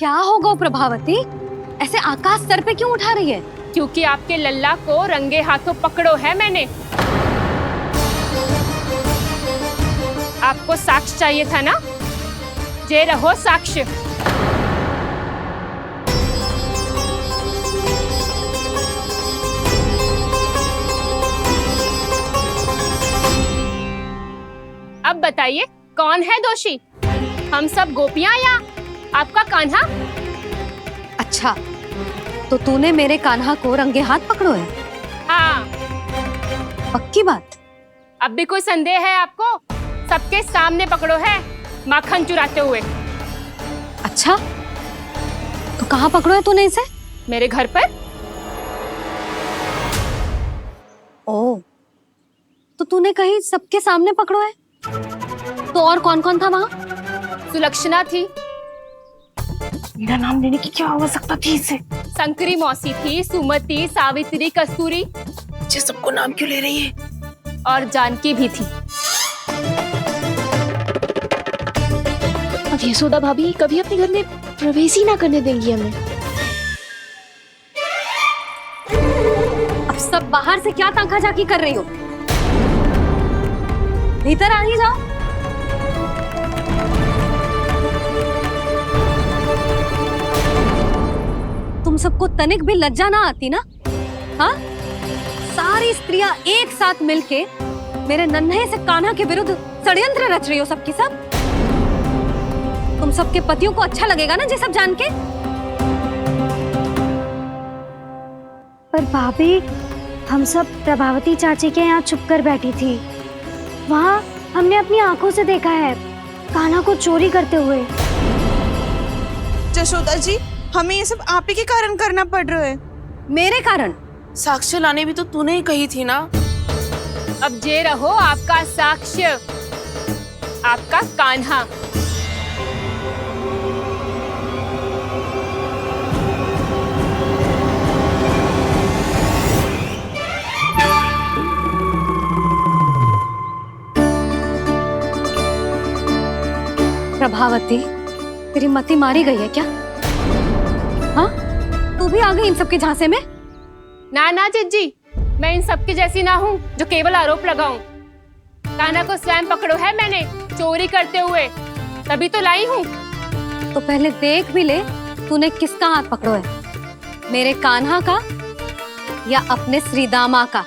क्या होगा प्रभावती, ऐसे आकाश सर पे क्यों उठा रही है? क्योंकि आपके लल्ला को रंगे हाथों पकड़ो है मैंने। आपको साक्ष्य चाहिए था ना, जे रहो साक्ष्य। अब बताइए कौन है दोषी, हम सब गोपियां या आपका कान्हा? अच्छा, तो तूने मेरे कान्हा को रंगे हाथ पकड़ो है? हाँ। पक्की बात? अब भी कोई संदेह है आपको? सबके सामने पकड़ो है, माखन चुराते हुए। अच्छा, तो कहाँ पकड़ो है तूने इसे? मेरे घर पर। ओ, तो तूने कहीं सबके सामने पकड़ो है? तो और कौन कौन था वहाँ? सुलक्षणा थी। मेरा नाम लेने की क्या आवश्यकता थी इसे? संकरी मौसी थी, सुमति, सावित्री, कस्तूरी। ये सबको नाम क्यों ले रही है? और जानकी भी थी। अब यशोदा भाभी कभी अपने घर में प्रवेश ही ना करने देंगी हमें। अब सब बाहर से क्या ताका झाकी कर रही हो? भीतर आ ही जाओ। तुम सबको तनिक भी लज्जा ना आती ना? हाँ? सारी स्त्रियां एक साथ मिलके मेरे नन्हे से कान्हा के विरुद्ध षड्यंत्र रच रही हो सबकी सब। तुम सबके पतियों को अच्छा लगेगा ना ये सब जान के? पर भाभी, हम सब प्रभावती चाची के यहाँ छुप कर बैठी थी। वहाँ हमने अपनी आंखों से देखा है कान्हा को चोरी करते हुए। यशोदा जी, हमें ये सब आप ही के कारण करना पड़ रहा है। मेरे कारण? साक्ष्य लाने भी तो तूने ही कही थी ना। अब जे रहो आपका साक्ष्य, आपका कान्हा। प्रभावती, तेरी मति मारी गई है क्या? हाँ? तू भी आ गई इन सबके झांसे में? ना ना जिज्जी, मैं इन सबकी जैसी ना हूँ जो केवल आरोप लगाऊं। कान्हा को स्वयं पकड़ो है मैंने चोरी करते हुए, तभी तो लाई हूँ। तो पहले देख भी ले तूने किसका हाथ पकड़ो है, मेरे कान्हा का या अपने श्रीदामा का?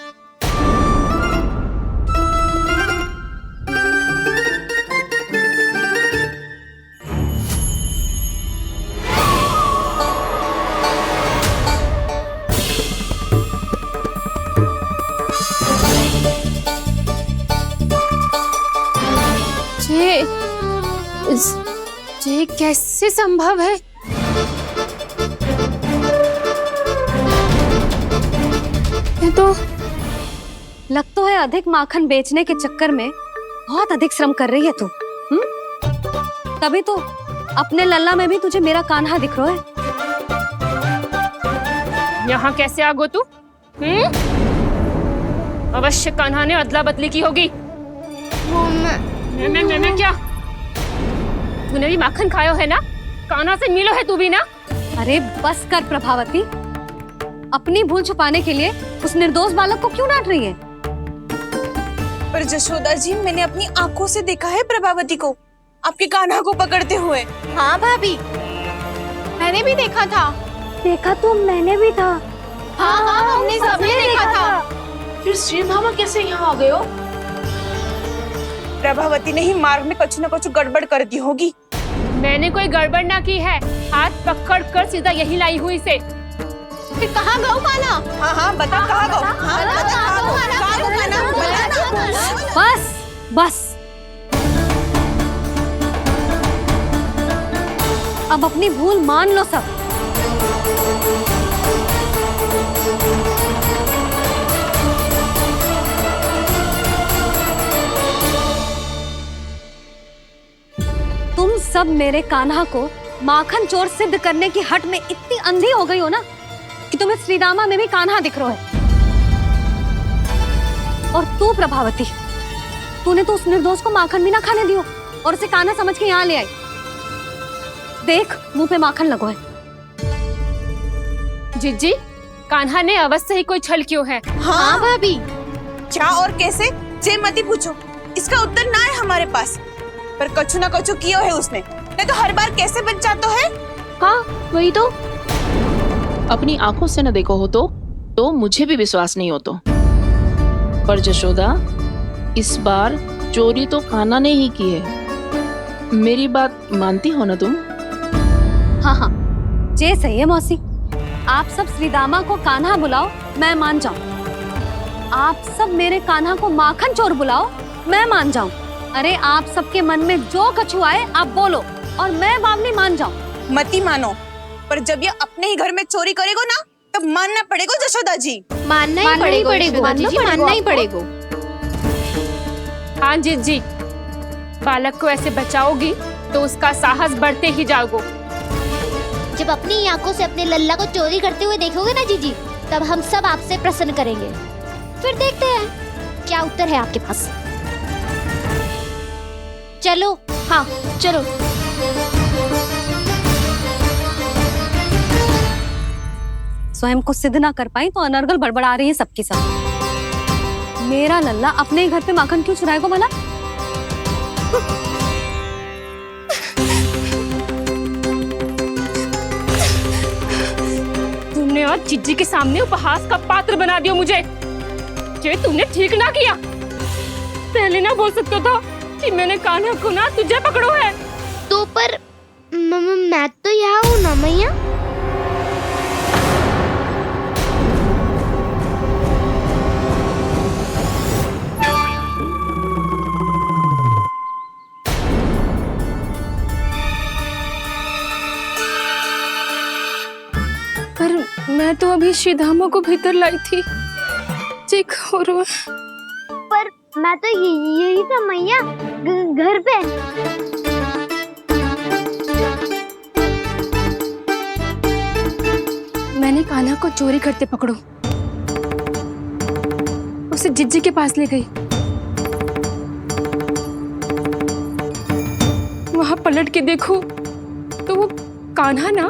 ये कैसे संभव है? ये तो लग तो है अधिक माखन बेचने के चक्कर में बहुत अधिक श्रम कर रही है तू। तभी तो अपने लल्ला में भी तुझे मेरा कान्हा दिख रहा है। यहाँ कैसे आ गो तू? अवश्य कान्हा ने अदला बदली की होगी। मैं क्या? तूने भी माखन खायो है ना? कान्हा से मिलो है तू भी ना? अरे बस कर प्रभावती, अपनी भूल छुपाने के लिए उस निर्दोष बालक को क्यों डांट रही है? पर यशोदा जी, मैंने अपनी आंखों से देखा है प्रभावती को आपके कान्हा को पकड़ते हुए। हाँ भाभी, मैंने भी देखा था। देखा तो मैंने भी था। हाँ हाँ, हमने सबने देखा था। फिर श्रीधामा कैसे यहाँ आ गए हो? प्रभावती ने ही मार्ग में कुछ न कुछ गड़बड़ कर दी होगी। मैंने कोई गड़बड़ ना की है, हाथ पकड़ कर सीधा यही लाई हुई से। फिर कहाँ गौ कान्हा? हाँ हाँ, बता कहाँ गो? हाँ बता कहाँ गो? बस बस, अब अपनी भूल मान लो सब। तुम सब मेरे कान्हा को माखन चोर सिद्ध करने की हट में इतनी अंधी हो गई हो ना कि तुम्हें श्रीदामा में भी कान्हा दिख रहा है। और तू प्रभावती, तूने तो उस निर्दोष को माखन भी ना खाने दियो और उसे कान्हा समझ के यहाँ ले आई। देख मुंह पे माखन लगो है। जिज्जी, कान्हा ने अवश्य ही कोई छल क्यों है। हाँ भाभी। क्या और कैसे, जे मती पूछो, इसका उत्तर ना है हमारे पास। पर कछु ना कछु किया है उसने, नहीं तो हर बार कैसे बच जाता है। हाँ वही तो। अपनी आंखों से न देखो हो तो मुझे भी विश्वास नहीं हो तो। पर जशोदा, इस बार चोरी तो कान्हा ने ही की है। मेरी बात मानती हो ना तुम? हाँ हाँ, जे सही है मौसी। आप सब श्रीदामा को कान्हा बुलाओ, मैं मान जाऊं। आप सब मेरे कान्हा को माखन चोर बुलाओ, मैं मान जाऊं। अरे आप सबके मन में जो कछु आए आप बोलो और मैं बावली मान जाऊं। मती मानो, पर जब ये अपने ही घर में चोरी करेगो ना, तब मानना पड़ेगा जशोदा जी। मानना ही पड़ेगा जीजी, मानना ही पड़ेगा। हाँ जिज्जी, बालक को ऐसे बचाओगी तो उसका साहस बढ़ते ही जाओगे। जब अपनी आंखों से अपने लल्ला को चोरी करते हुए देखोगे ना जीजी, तब हम सब आपसे प्रसन्न करेंगे। फिर देखते हैं क्या उत्तर है आपके पास। चलो। हाँ चलो। स्वयं को सिद्ध ना कर पाई तो अनर्गल बड़बड़ा रही है सबकी सब। मेरा लल्ला अपने ही घर पे माखन क्यों चुराएगा भला? तुमने आज जिज्जी के सामने उपहास का पात्र बना दिया मुझे। ये तुमने ठीक ना किया। पहले ना बोल सकता था कि मैंने कान्हा को ना तुझे पकड़ो है। तो पर मैं तो यहाँ हूँ ना मैया। पर मैं तो अभी श्रीधामा को भीतर लाई थी। चेक हो रहा है। पर मैं तो यही था मैया, घर पे। मैंने कान्हा को चोरी करते पकड़ो, उसे जिज्जी के पास ले गई। वहां पलट के देखो तो वो कान्हा ना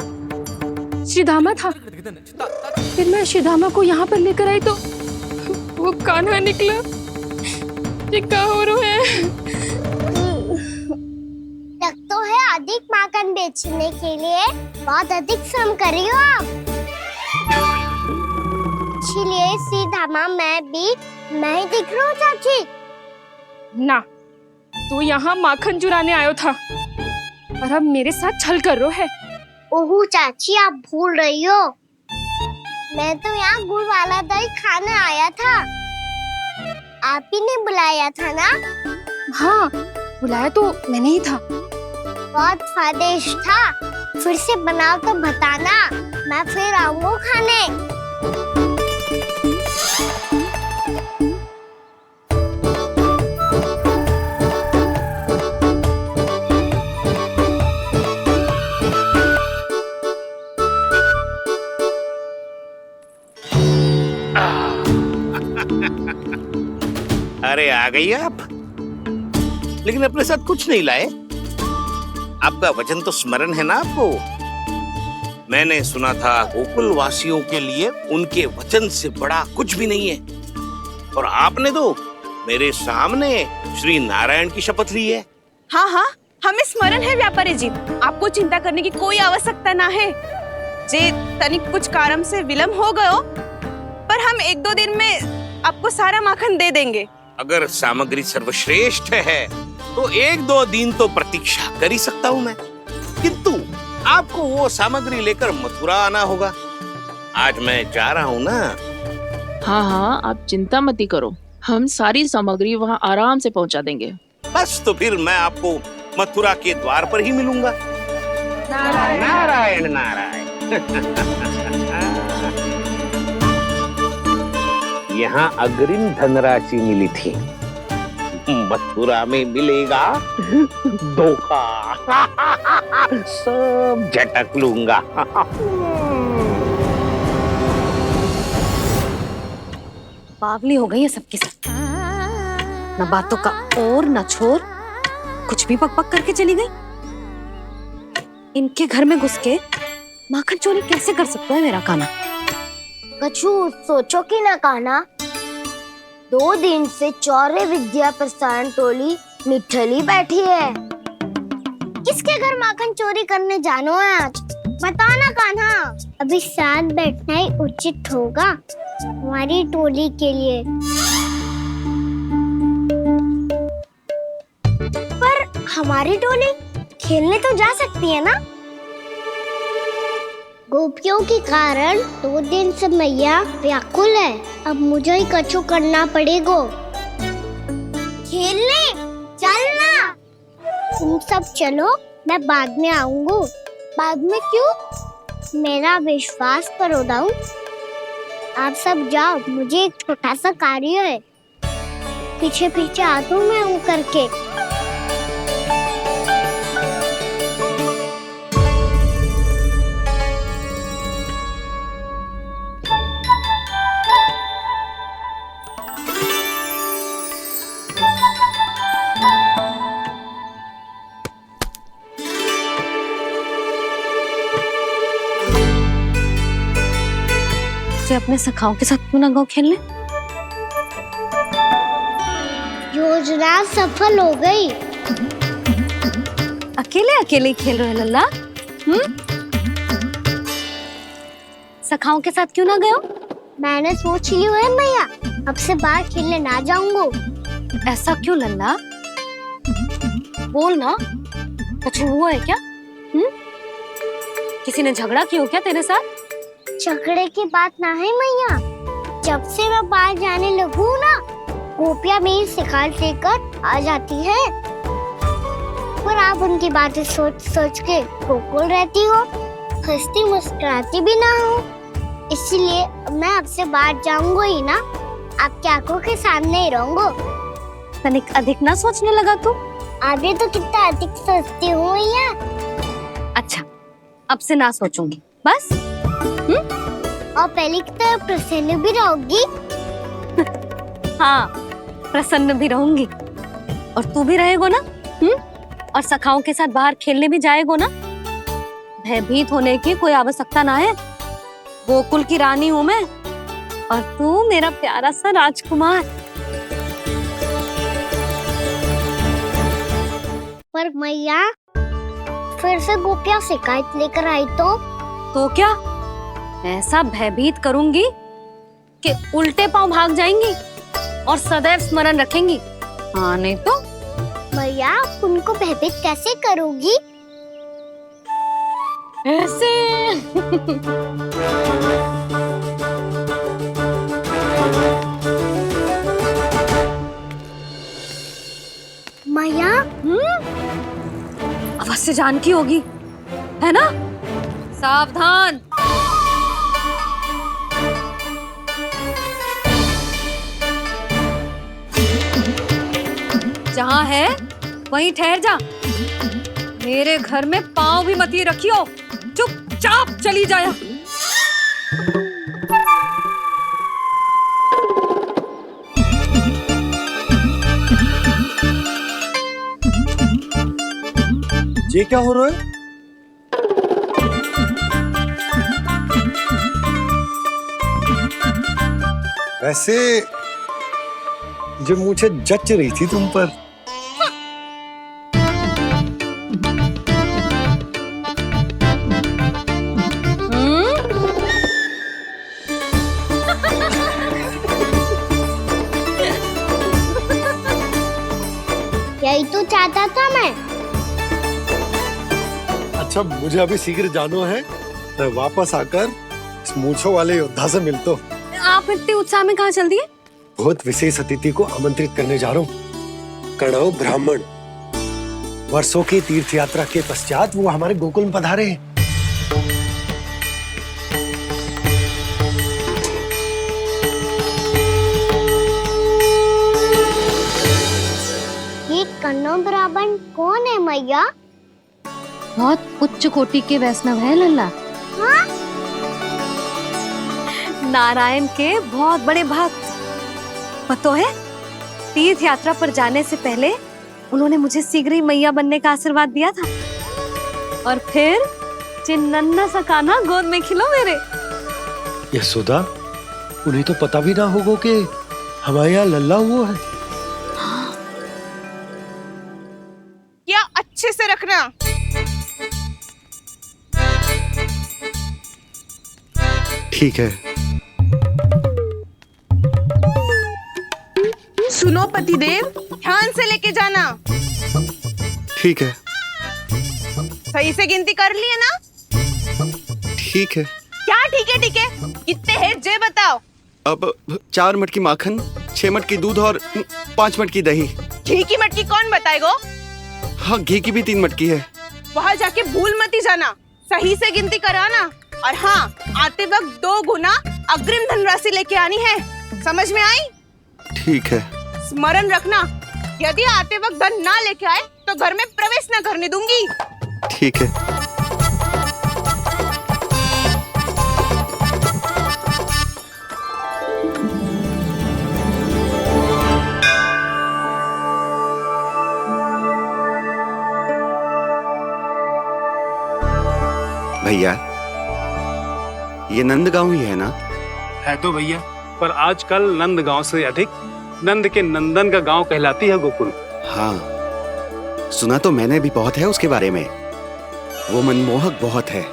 श्रीधामा था। फिर मैं श्रीधामा को यहाँ पर लेकर आई तो वो कान्हा निकला। ये क्या हो रहा है? लगता है अधिक माखन बेचने के लिए बहुत अधिक श्रम कर रही हो आप। इसलिए सीधामा मैं ही दिख रहा हूँ चाची। ना, तू यहाँ माखन चुराने आयो था और अब मेरे साथ छल कर रो है। ओह चाची, आप भूल रही हो, मैं तो यहाँ गुड़ वाला दही खाने आया था। आप ही ने बुलाया था ना? हाँ, बुलाया तो मैंने ही था। बहुत स्वादिष्ट था। फिर से बनाओ तो बताना, मैं फिर आऊंगा खाने। अरे आ गई आप, लेकिन अपने साथ कुछ नहीं लाए। आपका वचन तो स्मरण है ना आपको? मैंने सुना था गोकुल वासियों के लिए उनके वचन से बड़ा कुछ भी नहीं है। और आपने तो मेरे सामने श्री नारायण की शपथ ली है। हाँ हाँ, हमें स्मरण है व्यापारी जी। आपको चिंता करने की कोई आवश्यकता ना है। जे तनिक कुछ कारण से विलंब हो गयो, पर हम 1-2 दिन में आपको सारा माखन दे देंगे। अगर सामग्री सर्वश्रेष्ठ है तो 1-2 दिन तो प्रतीक्षा कर ही सकता हूँ मैं, किंतु आपको वो सामग्री लेकर मथुरा आना होगा। आज मैं जा रहा हूँ ना। हाँ हाँ, आप चिंता मत ही करो, हम सारी सामग्री वहाँ आराम से पहुँचा देंगे। बस तो फिर मैं आपको मथुरा के द्वार पर ही मिलूंगा। नारायण नारायण। यहाँ अग्रिम धनराशि मिली थी, मथुरा में मिलेगा धोखा। सब झटक लूंगा। बावली हो गई है सबकी सब। न बातों का और न छोर, कुछ भी पक पक करके चली गई। इनके घर में घुस के माखन चोरी कैसे कर सकता है मेरा कान्हा? कछु सोचो कि ना कान्हा, 2 दिन से चौर्य विद्या प्रसारण टोली निठली बैठी है। किसके घर माखन चोरी करने जानो है आज? बताना कान्हा। अभी साथ बैठना ही उचित होगा हमारी टोली के लिए। पर हमारी टोली खेलने तो जा सकती है ना? गोपियों के कारण 2 दिन से मैया व्याकुल है। अब मुझे ही कछु करना पड़ेगा। खेलने चलना। तुम सब चलो, मैं बाद में आऊंगा। बाद में क्यों? मेरा विश्वास करो दाऊ। आप सब जाओ, मुझे एक छोटा सा कार्य है। पीछे पीछे आता हूँ मैं हूँ करके। अपने सखाओं के साथ क्यों ना गाँव खेलने? योजना सफल हो गई। अकेले अकेले ही खेल रहे हो लल्ला? सखाओं के साथ क्यों ना गए हो? मैंने सोच लिया है मैया, अब से बाहर खेलने ना जाऊंगा। ऐसा क्यों लल्ला? बोल ना, कुछ हुआ है क्या? किसी ने झगड़ा किया हो क्या तेरे साथ? झगड़े की बात ना है मैया। जब से मैं बाहर जाने लगू ना, गोपियां मेरी शिकार लेकर आ जाती है। पर आप उनकी बातें सोच सोच के गोकुल रहती हो, हंसती मुस्कुराती भी ना हो। इसलिए मैं आपसे बाहर जाऊंगा ही ना, आपकी आंखों के सामने ही रहूंगा। तनिक अधिक ना सोचने लगा तू? आगे तो कितना अधिक सोचती हूँ मैया। अच्छा, अब से ना सोचूंगी बस। और पहले की तरह प्रसन्न भी रहोगी? हाँ, प्रसन्न भी रहूंगी। और तू भी रहेगा ना? और सखाओं के साथ बाहर खेलने भी जाएगा ना? भयभीत होने की कोई आवश्यकता ना है। गोकुल की रानी हूँ मैं, और तू मेरा प्यारा सा राजकुमार। पर मैया, फिर से गोपियां शिकायत लेकर आई तो क्या? ऐसा भयभीत करूंगी कि उल्टे पांव भाग जाएंगी और सदैव स्मरण रखेंगी। हाँ नहीं तो? मैया, उनको भयभीत कैसे करोगी? ऐसे। मैया, अवश्य जानकी होगी, है ना? सावधान। जहाँ है वहीं ठहर जा। मेरे घर में पाँव भी मत ही रखियो, चुपचाप चली जाया। ये क्या हो रहा है? वैसे जो मुझे जच रही थी तुम पर। यही तो चाहता था मैं। अच्छा, मुझे अभी शीघ्र जाना है। मैं वापस आकर इस मूंछों वाले योद्धा से मिलता हूँ। आप इतने उत्साह में कहाँ चल दिए? बहुत विशेष अतिथि को आमंत्रित करने जा रहा हूँ। कणव ब्राह्मण। वर्षों की तीर्थ यात्रा के पश्चात वो हमारे गोकुल में पधारे हैं। ये कणव ब्राह्मण कौन है मैया? बहुत उच्च कोटि के वैष्णव है लल्ला। हाँ? नारायण के बहुत बड़े भक्त। पता है, तीर्थ यात्रा पर जाने से पहले उन्होंने मुझे शीघ्र ही मैया बनने का आशीर्वाद दिया था। और फिर चिन्नन्ना सा कान्हा गोद में खिलो मेरे। यशोदा, उन्हें तो पता भी ना होगा कि हमारे यहाँ लल्ला हुआ है। क्या अच्छे से रखना। ठीक है। सुनो पतिदेव, ध्यान से लेके जाना। ठीक है। सही से गिनती कर लिए ना? ठीक है। क्या ठीक है ठीक है? कितने हैं जे बताओ। अब 4 मटकी माखन, 6 मटकी दूध और 5 मटकी दही। घी की मटकी कौन बताएगा? हाँ, घी की भी 3 मटकी है। वहाँ जाके भूल मती जाना, सही से गिनती कराना। और हाँ, आते वक्त 2 गुना अग्रिम धनराशि लेके आनी है। समझ में आई? ठीक है। स्मरण रखना, यदि आते वक्त धन ना लेके आए तो घर में प्रवेश न करने दूंगी। ठीक है। भैया, ये नंदगांव ही है ना? है तो भैया, पर आजकल नंदगांव से अधिक नंद के नंदन का गांव कहलाती है गोकुल। हाँ, सुना तो मैंने भी बहुत है उसके बारे में। वो मनमोहक बहुत है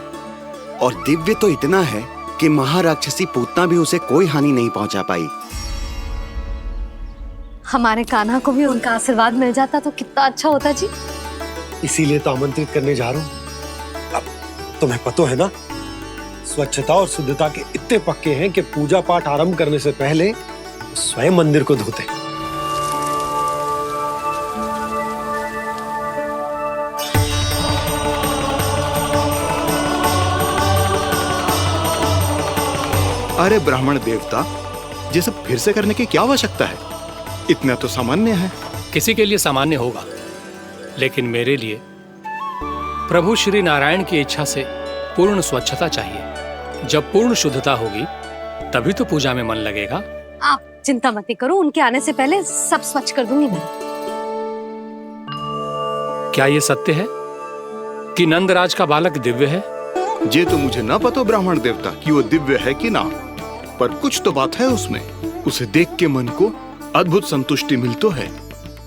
और दिव्य तो इतना है कि महाराक्षसी पूतना भी उसे कोई हानि नहीं पहुंचा पाई। हमारे कान्हा को भी उनका आशीर्वाद मिल जाता तो कितना अच्छा होता जी। इसीलिए तो आमंत्रित करने जा रहा हूँ। अब तुम्हें पता है ना, स्वच्छता और शुद्धता के इतने पक्के हैं कि पूजा पाठ आरंभ करने से पहले स्वयं मंदिर को धोते। अरे ब्राह्मण देवता, ये सब फिर से करने की क्या आवश्यकता है? इतना तो सामान्य है। किसी के लिए सामान्य होगा, लेकिन मेरे लिए प्रभु श्री नारायण की इच्छा से पूर्ण स्वच्छता चाहिए। जब पूर्ण शुद्धता होगी तभी तो पूजा में मन लगेगा। आप चिंता मत करो, उनके आने से पहले सब स्वच्छ कर दूंगी मैं। क्या ये सत्य है कि नंदराज का बालक दिव्य है? ये तो मुझे ना पता ब्राह्मण देवता कि वो दिव्य है कि ना, पर कुछ तो बात है उसमें। उसे देख के मन को अद्भुत संतुष्टि मिल तो है।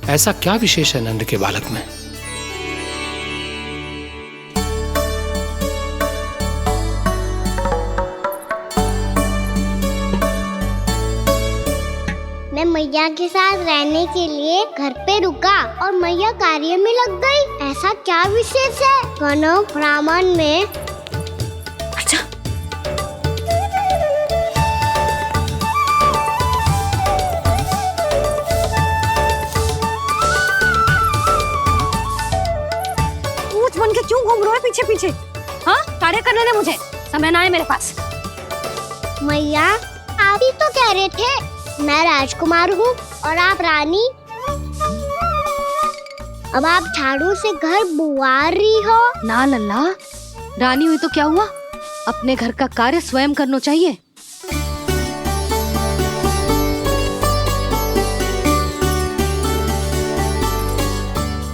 ऐसा क्या विशेष है नंद के बालक में? मैं मैया के साथ रहने के लिए घर पे रुका और मैया कार्य में लग गई। ऐसा क्या विशेष है कनव ब्राह्मण में? अच्छा, ऊंट बन के क्यों घूम रहे हो पीछे पीछे? हाँ, कार्य करने दे मुझे, समय ना है मेरे पास। मैया, आप ही तो कह रहे थे मैं राजकुमार हूँ और आप रानी। अब आप झाड़ू से घर बुआर रही हो। ना लल्ला, रानी हुई तो क्या हुआ, अपने घर का कार्य स्वयं करना चाहिए।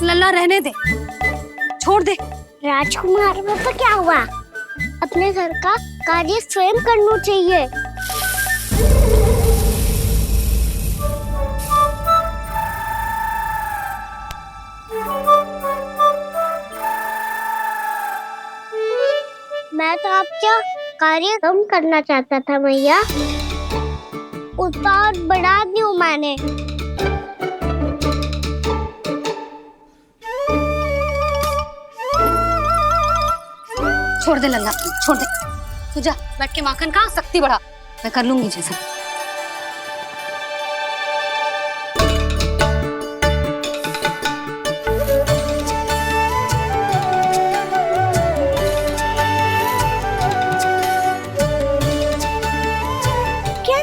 लल्ला रहने दे, छोड़ दे। राजकुमार में तो क्या हुआ, अपने घर का कार्य स्वयं करना चाहिए। मैं तो आपका कार्य कम करना चाहता था मैया, उत्पाद बढ़ा दूं मैंने। छोड़ दे लल्ला, छोड़ दे। तू जा बैठ के माखन खा, शक्ति बढ़ा, मैं कर लूंगी जैसा।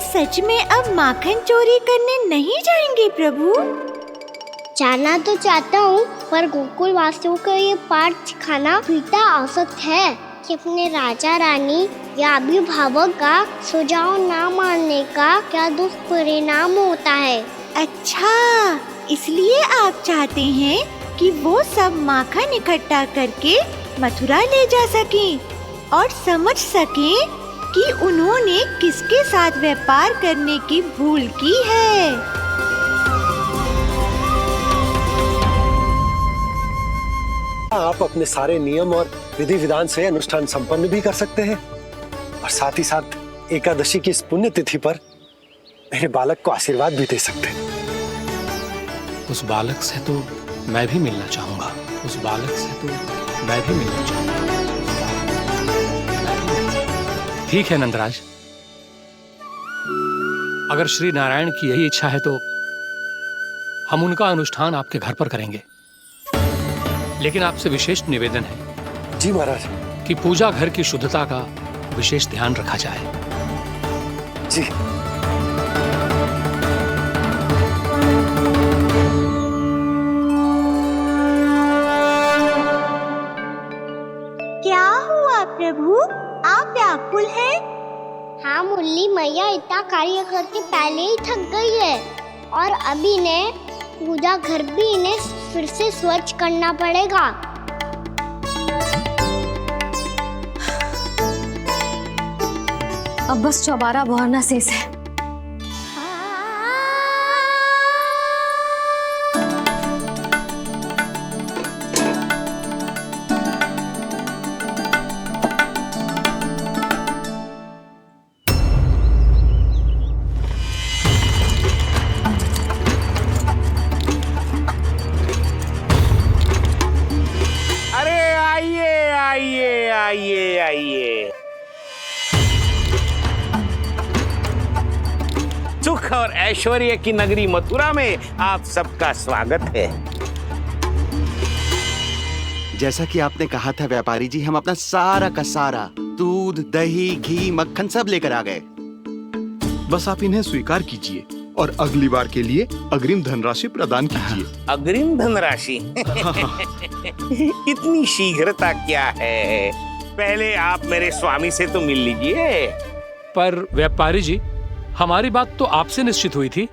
सच में अब माखन चोरी करने नहीं जाएंगे प्रभु? जाना तो चाहता हूँ, पर गोकुल वासियों को ये पाठ सिखाना पिता औसत है कि अपने राजा रानी या अभिभावक का सुझाव ना मानने का क्या दुष्परिणाम होता है। अच्छा, इसलिए आप चाहते हैं कि वो सब माखन इकट्ठा करके मथुरा ले जा सकें और समझ सकें कि उन्होंने किसके साथ व्यापार करने की भूल की है। आप अपने सारे नियम और विधि विधान से अनुष्ठान संपन्न भी कर सकते हैं और साथ ही साथ एकादशी की इस पुण्य तिथि पर मेरे बालक को आशीर्वाद भी दे सकते हैं। उस बालक से तो मैं भी मिलना चाहूंगा। उस बालक से तो मैं भी मिलना चाहूंगा। ठीक है नंदराज, अगर श्री नारायण की यही इच्छा है तो हम उनका अनुष्ठान आपके घर पर करेंगे। लेकिन आपसे विशेष निवेदन है जी महाराज कि पूजा घर की शुद्धता का विशेष ध्यान रखा जाए। जी। क्या हुआ प्रभु, आप व्याकुल हैं? हाँ मुरली मैया इतना कार्य करके पहले ही थक गई है और अभी इन्हें पूजा घर भी इन्हें फिर से स्वच्छ करना पड़ेगा। अब बस चौबारा बहाना शेष है। आइए। सुख और ऐश्वर्य की नगरी मथुरा में आप सबका स्वागत है। जैसा कि आपने कहा था व्यापारी जी, हम अपना सारा का सारा दूध, दही, घी, मक्खन सब लेकर आ गए। बस आप इन्हें स्वीकार कीजिए और अगली बार के लिए अग्रिम धनराशि प्रदान कीजिए। अग्रिम धनराशि? इतनी शीघ्रता क्या है? पहले आप मेरे स्वामी से तो मिल लीजिए। पर व्यापारी जी, हमारी बात तो आपसे निश्चित हुई थी।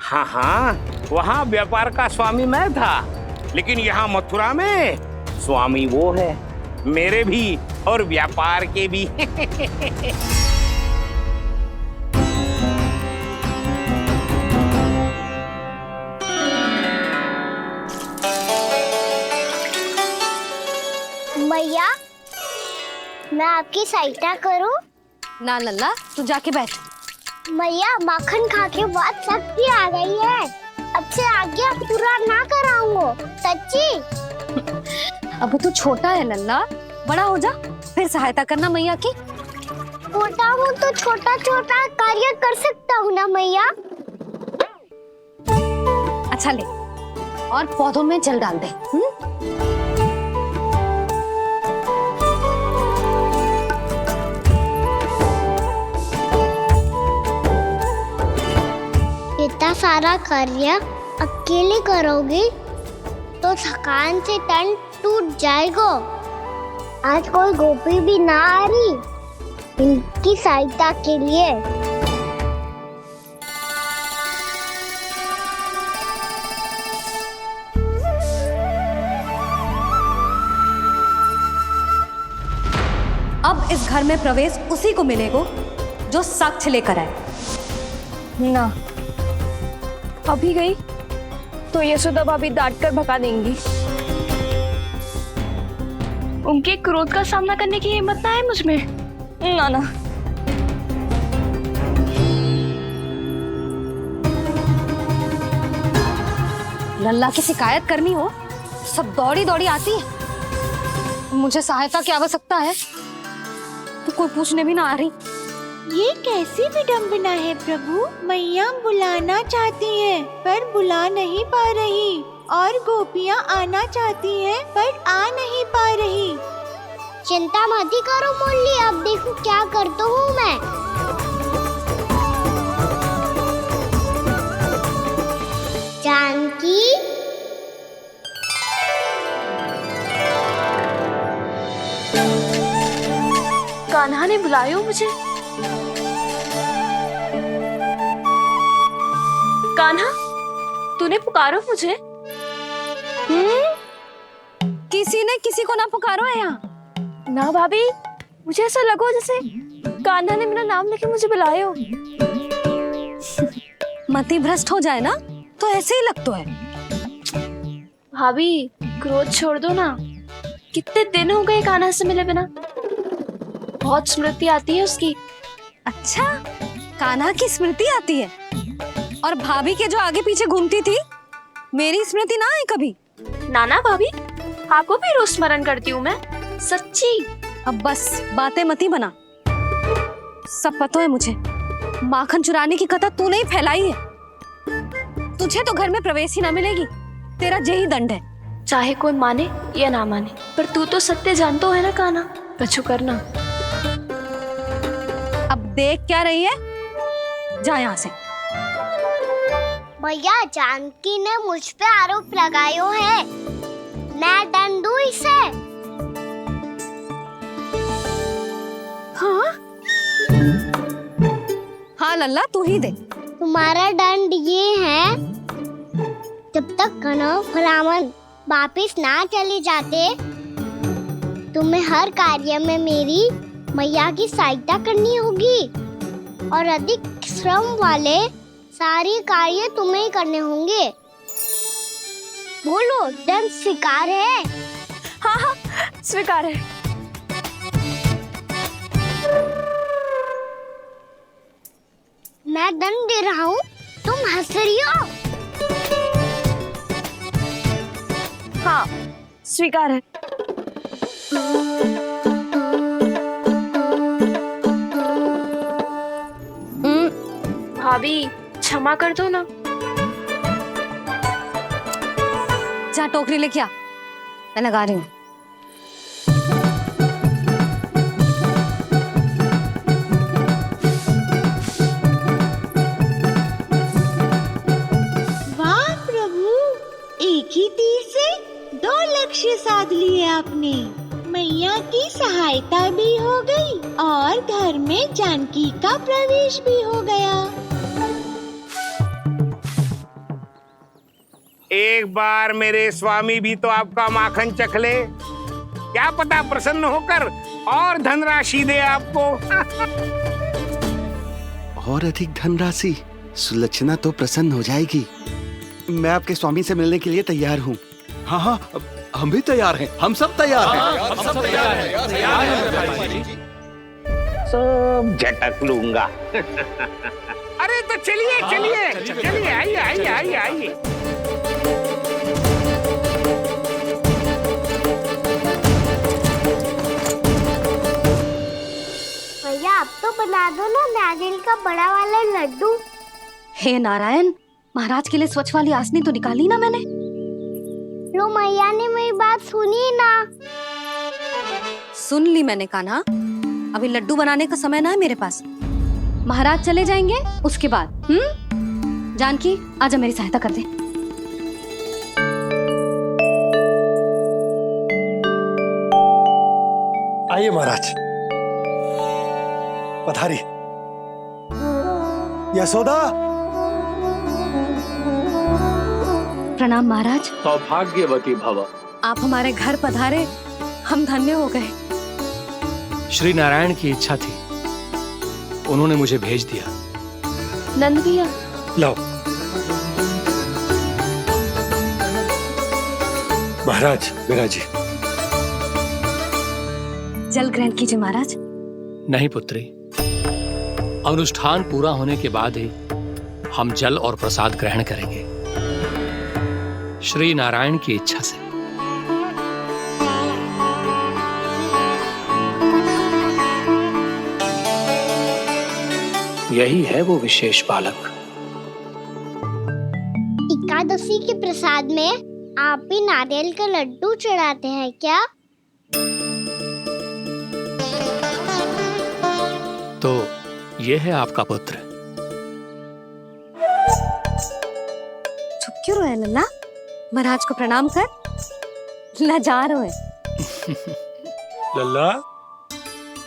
हाँ, वहाँ व्यापार का स्वामी मैं था, लेकिन यहाँ मथुरा में स्वामी वो है, मेरे भी और व्यापार के भी। मैया, मैं आपकी सहायता करूं? ना लल्ला, तू जाके बैठ। मैया, माखन खा के बहुत शक्ति आ गई है। अब से आगे पूरा ना कराऊंगा, सच्ची। अब तू छोटा है लल्ला, बड़ा हो जा फिर सहायता करना मैया की। छोटा हूँ तो छोटा छोटा कार्य कर सकता हूँ ना मैया। अच्छा ले, और पौधों में जल डाल दे। इतना सारा कार्य अकेले करोगे तो थकान से तन टूट जाएगा। आज कोई गोपी भी ना आ रही इनकी सहायता के लिए। अब इस घर में प्रवेश उसी को मिलेगा जो साक्ष्य लेकर आए। ना, अभी गई तो यशोदा भाभी डांट कर भगा देंगी। उनके क्रोध का सामना करने की हिम्मत ना है मुझमें। ना ना। लल्ला की शिकायत करनी हो, सब दौड़ी दौड़ी आती है। मुझे सहायता की आवश्यकता है तो कोई पूछने भी ना आ रही। ये कैसी विडंबना है प्रभु। मैया बुलाना चाहती हैं पर बुला नहीं पा रही, और गोपियाँ आना चाहती हैं पर आ नहीं पा रही। चिंता मत ही करो मुरली, अब देखो क्या करता हूँ मैं। जानकी, कान्हा ने बुलाया मुझे। कान्हा, तूने पुकारो मुझे? किसी ने किसी को ना पुकारो है यहाँ। ना भाभी, मुझे ऐसा लगो जैसे कान्हा ने मेरा नाम लेके मुझे बुलाया हो। मति भ्रष्ट हो जाए ना तो ऐसे ही लगता है। भाभी क्रोध छोड़ दो ना। कितने दिन हो गए कान्हा से मिले बिना। बहुत स्मृति आती है उसकी। अच्छा, कान्हा की स्मृति आती है? और भाभी के जो आगे पीछे घूमती थी, मेरी स्मृति ना है कभी? नाना भाभी, आपको भी रोज स्मरण करती हूँ मैं, सच्ची। अब बस बातें मती बना। सब पता है मुझे। माखन चुराने की कथा तूने ही फैलाई है। तुझे तो घर में प्रवेश ही ना मिलेगी। तेरा यही दंड है। चाहे कोई माने या ना माने, पर तू तो सत्य जानतो है ना कान्हा। कछु करना। अब देख क्या रही है, जा यहाँ से। भैया, जानकी ने मुझ पे आरोप लगायो है। मैं दंड दूं इसे? हाँ हाँ लल्ला, तू ही दे। तुम्हारा दंड ये है, जब तक कनव ब्राह्मण वापिस ना चले जाते, तुम्हें हर कार्य में मेरी मैया की सहायता करनी होगी और अधिक श्रम वाले सारे कार्य तुम्हें ही करने होंगे। बोलो, दंड स्वीकार है? हाँ हाँ, स्वीकार है। मैं दंड दे रहा हूँ, तुम हंस रही हो? हाँ, स्वीकार है। भाभी क्षमा कर दो ना। जा टोकरी लेके आ, मैं लगा रही हूँ। वाह प्रभु, एक ही तीर से 2 लक्ष्य साध लिए आपने। मैया की सहायता भी हो गई और घर में जानकी का प्रवेश भी हो गया। एक बार मेरे स्वामी भी तो आपका माखन चख ले। क्या पता प्रसन्न होकर और धनराशि दे आपको। और अधिक धनराशि? सुलक्षणा तो प्रसन्न हो जाएगी। मैं आपके स्वामी से मिलने के लिए तैयार हूँ। हाँ हाँ, हम भी तैयार हैं। हम सब तैयार हैं। हम सब तैयार हैं। सब झटक लूंगा। अरे तो चलिए चलिए चलिए, आइए आइए आइए आइए। भैया, अब तो बना दो ना नारियल का बड़ा वाला लड्डू। हे नारायण, महाराज के लिए स्वच्छ वाली आसनी तो निकाली ना मैंने। लो, मैया ने मेरी बात सुनी ना। सुन ली मैंने कान्हा। अभी लड्डू बनाने का समय ना है मेरे पास। महाराज चले जाएंगे उसके बाद। जानकी, आजा मेरी सहायता कर दे। आइए महाराज, पधारी। यशोदा। प्रणाम महाराज। सौभाग्यवती भव। आप हमारे घर पधारे, हम धन्य हो गए। श्री नारायण की इच्छा थी, उन्होंने मुझे भेज दिया। नंद भैया, लाओ। महाराज, मेरा जी। जल ग्रहण कीजिए महाराज। नहीं पुत्री, अनुष्ठान पूरा होने के बाद ही हम जल और प्रसाद ग्रहण करेंगे, श्री नारायण की इच्छा से। यही है वो विशेष बालक। एकादशी के प्रसाद में आप भी नारियल का लड्डू चढ़ाते हैं क्या? तो ये है आपका पुत्र। चुप क्यों रोए लल्ला? महाराज को प्रणाम कर। लाजार रोए। लल्ला,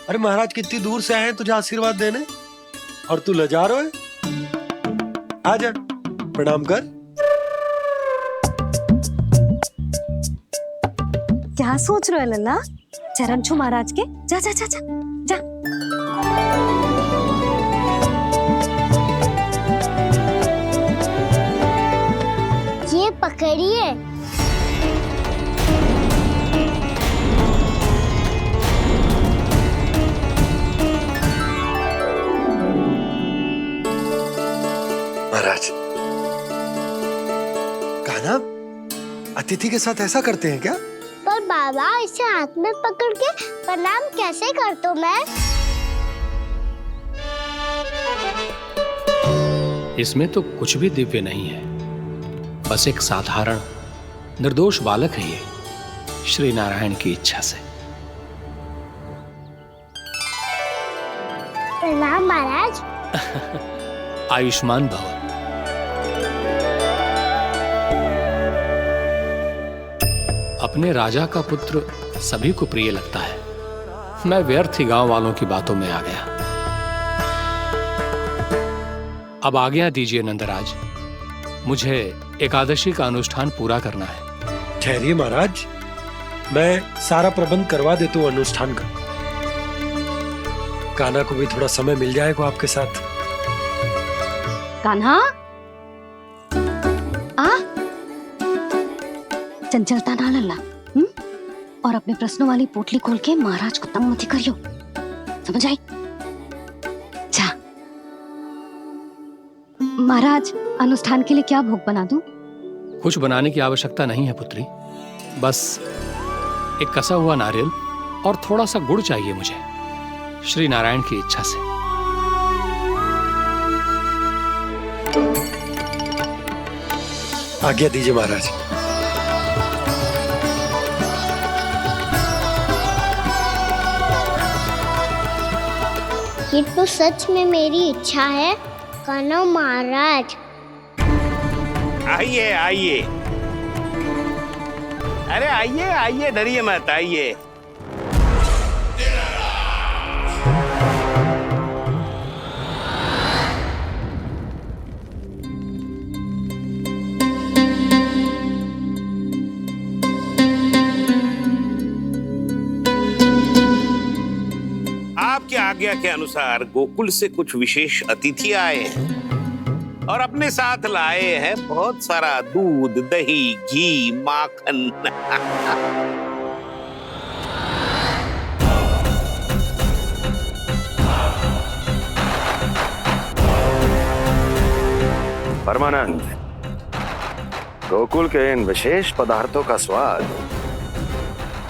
अरे महाराज कितनी दूर से आए हैं तुझे आशीर्वाद देने, और तू लजा रहा है। आजा, प्रणाम कर। क्या क्या सोच रहे हो लल्ला? चरण छू महाराज के। जा जा जा जा जा। ये पकड़िए। महाराज, कान्हा अतिथि के साथ ऐसा करते हैं क्या? पर बाबा, इसे हाथ में पकड़ के प्रणाम कैसे करता हूँ मैं? इसमें तो कुछ भी दिव्य नहीं है, बस एक साधारण निर्दोष बालक है ये, श्री नारायण की इच्छा से। प्रणाम महाराज। आयुष्मान भव। अपने राजा का पुत्र सभी को प्रिय लगता है। मैं व्यर्थ ही गांव वालों की बातों में आ गया। अब आज्ञा दीजिए नंदराज, मुझे एकादशी का अनुष्ठान पूरा करना है। ठहरिए महाराज, मैं सारा प्रबंध करवा देता हूँ अनुष्ठान का। कान्हा को भी थोड़ा समय मिल जाएगा आपके साथ। कान्हा, आ चंचलता ना लल्ला। और अपने प्रश्नों वाली पोटली खोल के महाराज को तंग मत करियो, समझ आई? जा। महाराज, अनुष्ठान के लिए क्या भोग बना दूं? कुछ बनाने की आवश्यकता नहीं है पुत्री, बस एक कसा हुआ नारियल और थोड़ा सा गुड़ चाहिए मुझे, श्री नारायण की इच्छा से। आज्ञा दीजिए महाराज। ये तो सच में मेरी इच्छा है कान्हा महाराज। आइए आइए, अरे आइए आइए, डरिए मत, आइए। आपकी आज्ञा के अनुसार गोकुल से कुछ विशेष अतिथि आए हैं और अपने साथ लाए हैं बहुत सारा दूध, दही, घी, माखन। परमानंद, गोकुल के इन विशेष पदार्थों का स्वाद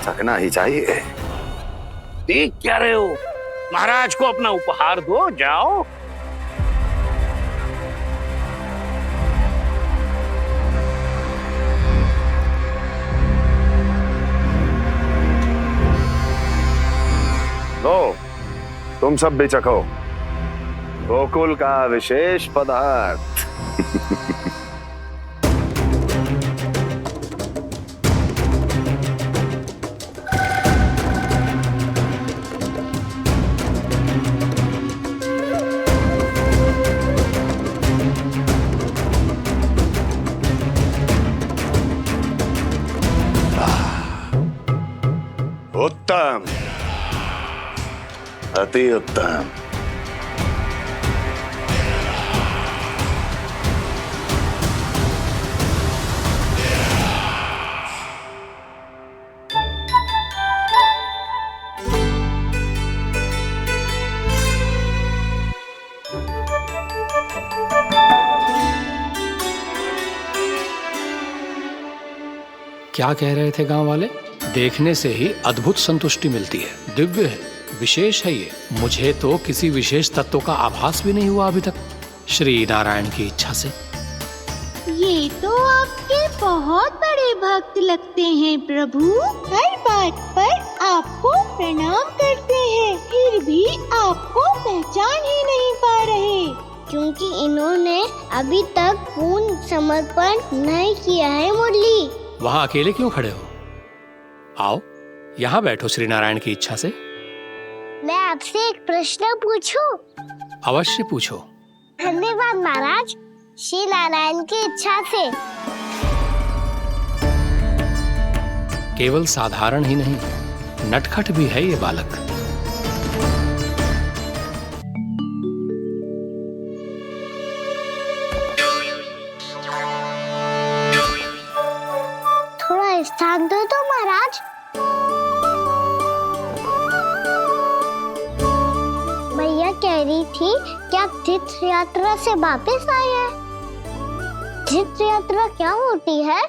चखना ही चाहिए। देख क्या रहे हो? महाराज को अपना उपहार दो, जाओ। लो, तुम सब भी चखो गोकुल का विशेष पदार्थ। उत्तम, अति उत्तम। क्या कह रहे थे गांव वाले? देखने से ही अद्भुत संतुष्टि मिलती है, दिव्य है, विशेष है ये। मुझे तो किसी विशेष तत्व का आभास भी नहीं हुआ अभी तक, श्री नारायण की इच्छा से। ये तो आपके बहुत बड़े भक्त लगते हैं प्रभु। हर बात पर आपको प्रणाम करते हैं, फिर भी आपको पहचान ही नहीं पा रहे। क्योंकि इन्होंने अभी तक पूर्ण समर्पण नहीं किया है मुरली। वहां अकेले क्यों खड़े हो? आओ यहाँ बैठो श्री नारायण की इच्छा से। मैं आपसे एक प्रश्न पूछूं? अवश्य पूछो। धन्यवाद महाराज, श्री नारायण की इच्छा से। केवल साधारण ही नहीं, नटखट भी है ये बालक। थोड़ा स्थान दो तो महाराज। मैया कह रही थी कि आप तीर्थ यात्रा से वापस आए हैं। तीर्थ यात्रा क्या होती है?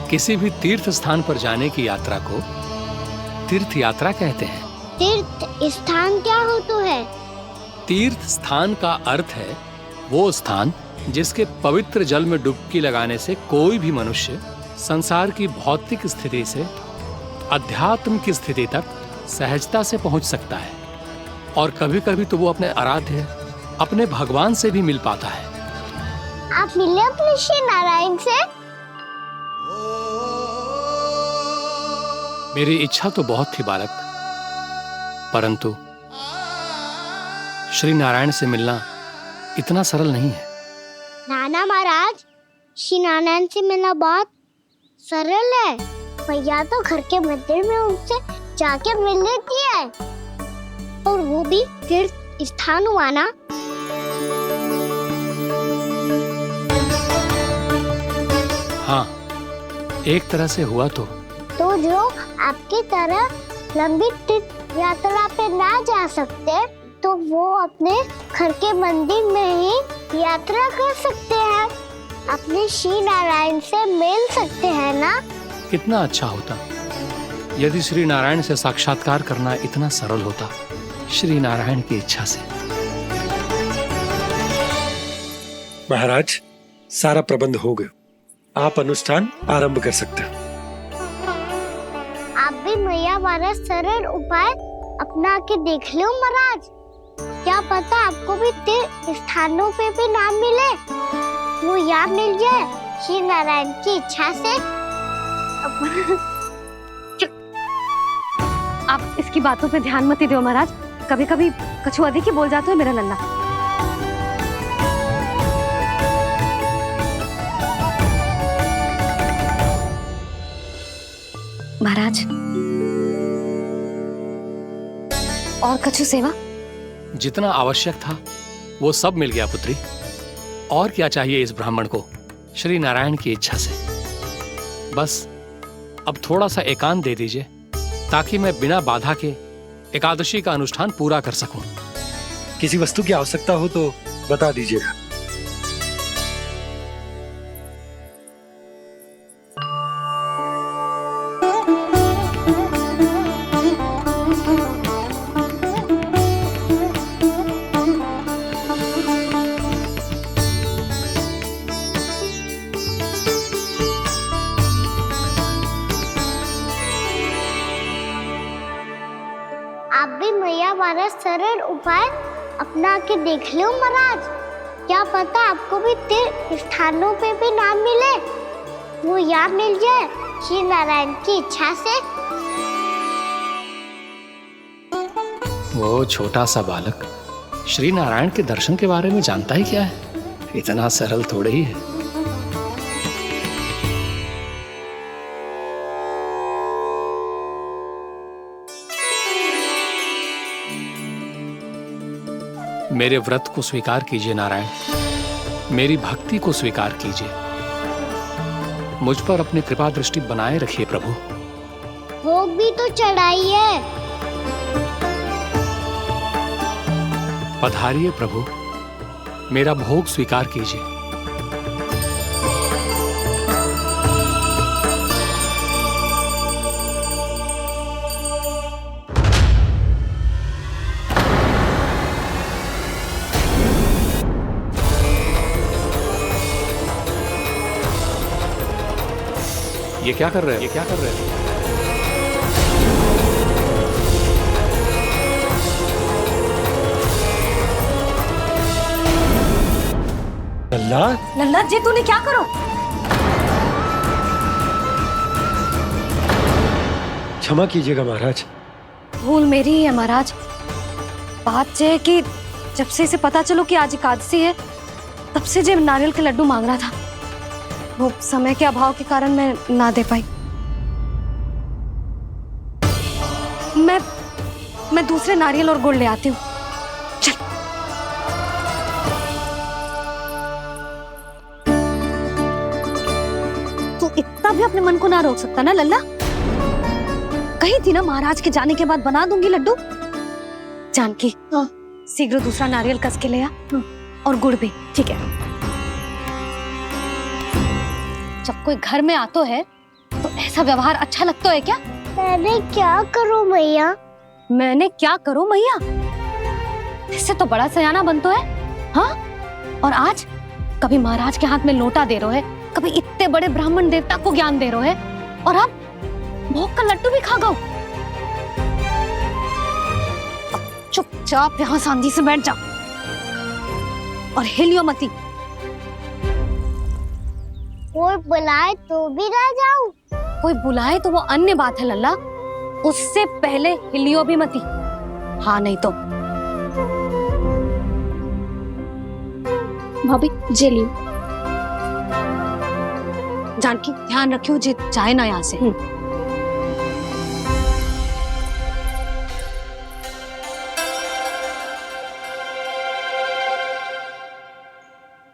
किसी भी तीर्थ स्थान पर जाने की यात्रा को तीर्थ यात्रा कहते हैं। तीर्थ स्थान क्या हो तो है? तीर्थ स्थान का अर्थ है वो स्थान जिसके पवित्र जल में डुबकी लगाने से कोई भी मनुष्य संसार की भौतिक स्थिति से अध्यात्म की स्थिति तक सहजता से पहुंच सकता है, और कभी कभी तो वो अपने आराध्य, अपने भगवान से भी मिल पाता है। आप मिले अपने श्री नारायण से? मेरी इच्छा तो बहुत थी बालक, परंतु श्री नारायण से मिलना इतना सरल नहीं है। नाना महाराज, श्री नारायण से मिलना बहुत सरल है। भैया तो घर के मंदिर में उनसे जाके मिल लेती है, और वो भी तीर्थ स्थान हुआ ना। हाँ, एक तरह से हुआ तो जो आपकी तरह लंबी तीर्थ यात्रा पे ना जा सकते, तो वो अपने घर के मंदिर में ही यात्रा कर सकते हैं, अपने श्री नारायण से मिल सकते हैं ना। कितना अच्छा होता यदि श्री नारायण से साक्षात्कार करना इतना सरल होता, श्री नारायण की इच्छा से। महाराज, सारा प्रबंध हो गया, आप अनुष्ठान आरंभ कर सकते हैं। आप भी मैया वाला सरल उपाय अपना के देख लो महाराज। क्या पता आपको भी तीर्थ स्थानों पे भी नाम मिले, वो यहाँ मिल जाए श्री नारायण की इच्छा से। आप इसकी बातों पे ध्यान मत दो महाराज, कभी कभी कछुआ देखी बोल जाता है मेरा लल्ला। महाराज, और कछु सेवा? जितना आवश्यक था वो सब मिल गया पुत्री। और क्या चाहिए इस ब्राह्मण को श्री नारायण की इच्छा से? बस अब थोड़ा सा एकांत दे दीजिए, ताकि मैं बिना बाधा के एकादशी का अनुष्ठान पूरा कर सकूं। किसी वस्तु की आवश्यकता हो तो बता दीजिएगा। आप भी मैया वाला सरल उपाय अपना के देख लो महाराज। क्या पता आपको भी तीर्थ स्थानों पे भी नाम मिले, वो यहाँ मिल जाए श्री नारायण की इच्छा से। वो छोटा सा बालक श्री नारायण के दर्शन के बारे में जानता ही क्या है? इतना सरल थोड़े ही है। मेरे व्रत को स्वीकार कीजिए नारायण, मेरी भक्ति को स्वीकार कीजिए, मुझ पर अपनी कृपा दृष्टि बनाए रखिए प्रभु। भोग भी तो चढ़ाइए। पधारिए प्रभु, मेरा भोग स्वीकार कीजिए। ये क्या कर रहे हैं? ये क्या कर रहे हैं? लल्ला, लल्ला जी तूने क्या करो? क्षमा कीजिएगा महाराज। भूल मेरी ही है महाराज। बात यह है कि जब से इसे पता चलो कि आज एकादशी है, तब से जब नारियल के लड्डू मांग रहा था। वो समय के अभाव के कारण मैं ना दे पाई। मैं दूसरे नारियल और गुड़ ले आती हूँ। चल। तू इतना भी अपने मन को ना रोक सकता ना लल्ला? कही थी ना महाराज के जाने के बाद बना दूंगी लड्डू। जानकी, शीघ्र दूसरा नारियल कस के ले आ और गुड़ भी। ठीक है। जब कोई घर में आता है तो ऐसा व्यवहार अच्छा लगता है क्या? मैंने क्या करूं मैया? मैंने क्या करूं मैया? इससे तो बड़ा सयाना बनतो है। हाँ? और आज कभी महाराज के हाथ में लोटा दे रहे है, कभी इतने बड़े ब्राह्मण देवता को ज्ञान दे रहे है, और अब भोग का लड्डू भी खा गो। चुपचाप यहाँ शांति से बैठ जा और हिलियो मती। कोई बुलाए तो भी ना जाऊं? कोई बुलाए तो वो अन्य बात है लल्ला, उससे पहले हिलियो भी मती। हाँ नहीं तो। भाभी जे लियो। जानकी ध्यान रखियो जे जाए ना यहाँ से।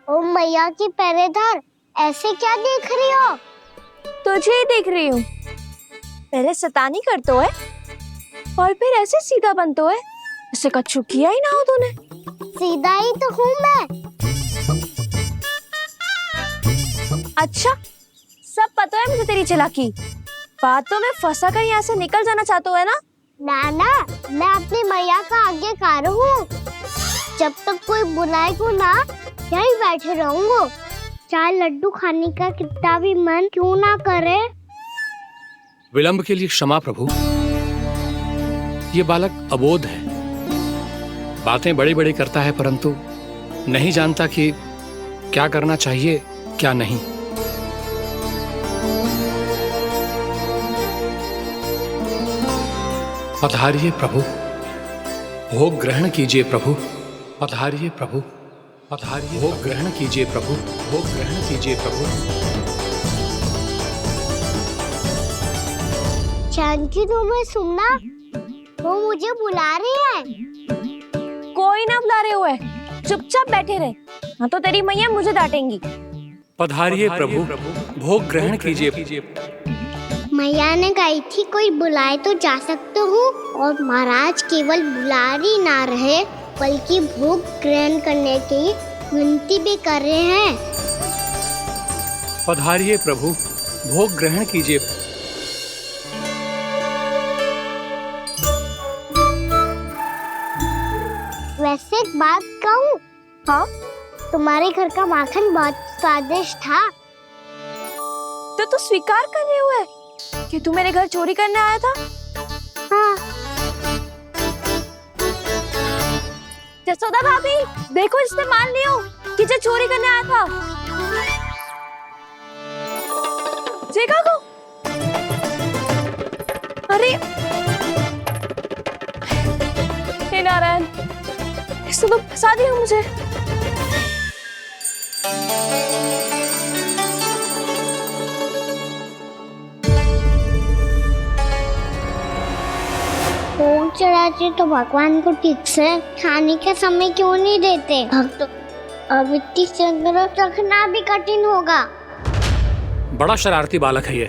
ओ मैया की पहरेदार, ऐसे क्या देख रही हो? तुझे ही देख रही हूँ। पहले शैतानी करतो है और फिर ऐसे सीधा बनतो है। ऐसे कछु किया ही ना हो तूने। सीधा ही तो हूँ मैं। अच्छा, सब पता है मुझे तेरी चालाकी। बातों में फंसा कर यहाँ से निकल जाना चाहते है ना? नाना, मैं अपनी मैया का आज्ञाकार हूँ। जब तक कोई बुलाए को ना, यही बैठे रहूंगा। चाहे लड्डू खाने का कितना भी मन क्यों ना करे। विलंब के लिए क्षमा प्रभु। ये बालक अबोध है, बातें बड़ी बड़ी करता है परंतु नहीं जानता कि क्या करना चाहिए क्या नहीं। पधारिए प्रभु, भोग ग्रहण कीजिए प्रभु। पधारिए प्रभु, पधारिए। भोग ग्रहण कीजिए प्रभु, भोग ग्रहण कीजिए प्रभु। जानकी, तुम्हें सुनना, वो मुझे बुला रही है। कोई ना बुला रहे हुए, चुपचाप बैठे रहे, हाँ तो तेरी मैया मुझे डांटेंगी। पधारिए प्रभु, भोग ग्रहण कीजिए। मैया ने कही थी कोई बुलाए तो जा सकते हूँ, और महाराज केवल बुला ही ना रहे बल्कि भोग ग्रहण करने की विनती भी कर रहे हैं। पधारिए प्रभु, भोग ग्रहण कीजिए। वैसे एक बात कहूँ? हाँ? तुम्हारे घर का माखन बहुत स्वादिष्ट था। तो तू स्वीकार कर रहे हुए कि तू मेरे घर चोरी करने आया था? हाँ। जसोदा भाभी, देखो इसने मान लियो कि जो चोरी करने आया था। देखा को? अरे हे नारायण, इसने तो फंसा दिया मुझे। भोग चढ़ाते तो भगवान को ठीक से खाने का समय क्यों नहीं देते? भक्त अब इतनी संग्रह रखना भी कठिन होगा। बड़ा शरारती बालक है ये,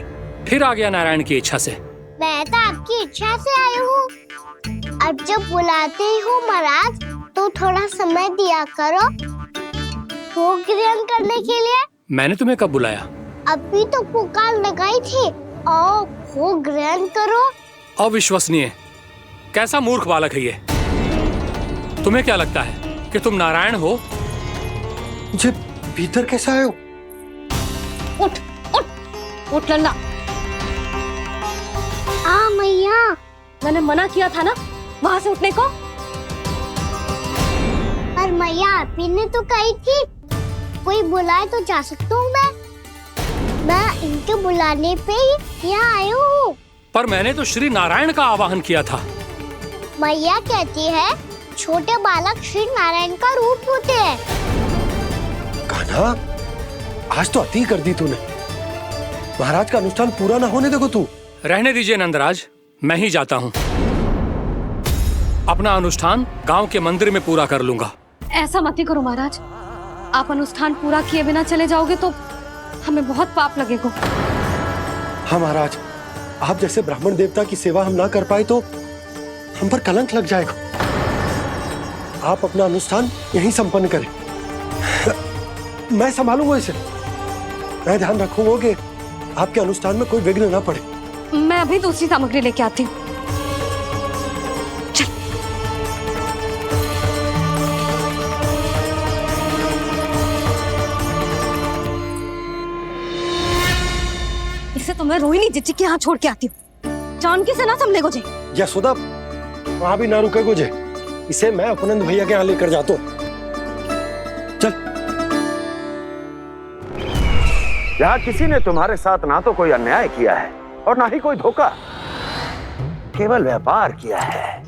फिर आ गया नारायण की इच्छा से। मैं तो आपकी इच्छा से आई हूँ। अब जब बुलाते हो महाराज तो थोड़ा समय दिया करो भोग ग्रहण करने के लिए। मैंने तुम्हें कब बुलाया? अभी तो पुकार लगाई थी, आओ भोग ग्रहण करो। अविश्वसनीय, कैसा मूर्ख बालक है ये। तुम्हें क्या लगता है कि तुम नारायण हो? मुझे भीतर कैसे आए हो? उठ उठ उठ लल्ला। मैया, मैंने मना किया था ना वहां से उठने को। पर मैया आपी ने तो कही थी कोई बुलाए तो जा सकता हूँ मैं इनके बुलाने पे ही यहाँ आई हूँ। पर मैंने तो श्री नारायण का आवाहन किया था। मैया कहती है छोटे बालक श्री नारायण का रूप होते हैं। कान्हा, आज तो अति कर दी तूने। महाराज का अनुष्ठान पूरा ना होने देखो तू। रहने दीजिए नंदराज, मैं ही जाता हूँ। अपना अनुष्ठान गांव के मंदिर में पूरा कर लूंगा। ऐसा मत ही करो महाराज, आप अनुष्ठान पूरा किए बिना चले जाओगे तो हमें बहुत पाप लगेगा। हाँ महाराज, आप जैसे ब्राह्मण देवता की सेवा हम ना कर पाए तो हम पर कलंक लग जाएगा। आप अपना अनुष्ठान यहीं संपन्न करें, मैं संभालूंगा इसे। मैं ध्यान रखूंगा कि आपके अनुष्ठान में कोई विघ्न ना पड़े। मैं अभी दूसरी सामग्री लेके आती हूँ। इसे तो मैं रोहिणी जीजी के यहाँ छोड़ के आती हूँ। जानकी से ना संभले गुजे। यशोदा, वहां भी ना रुके गुजे। इसे मैं अपनंद भैया के यहाँ लेकर जाता हूँ। यहाँ किसी ने तुम्हारे साथ ना तो कोई अन्याय किया है और ना ही कोई धोखा, केवल व्यापार किया है।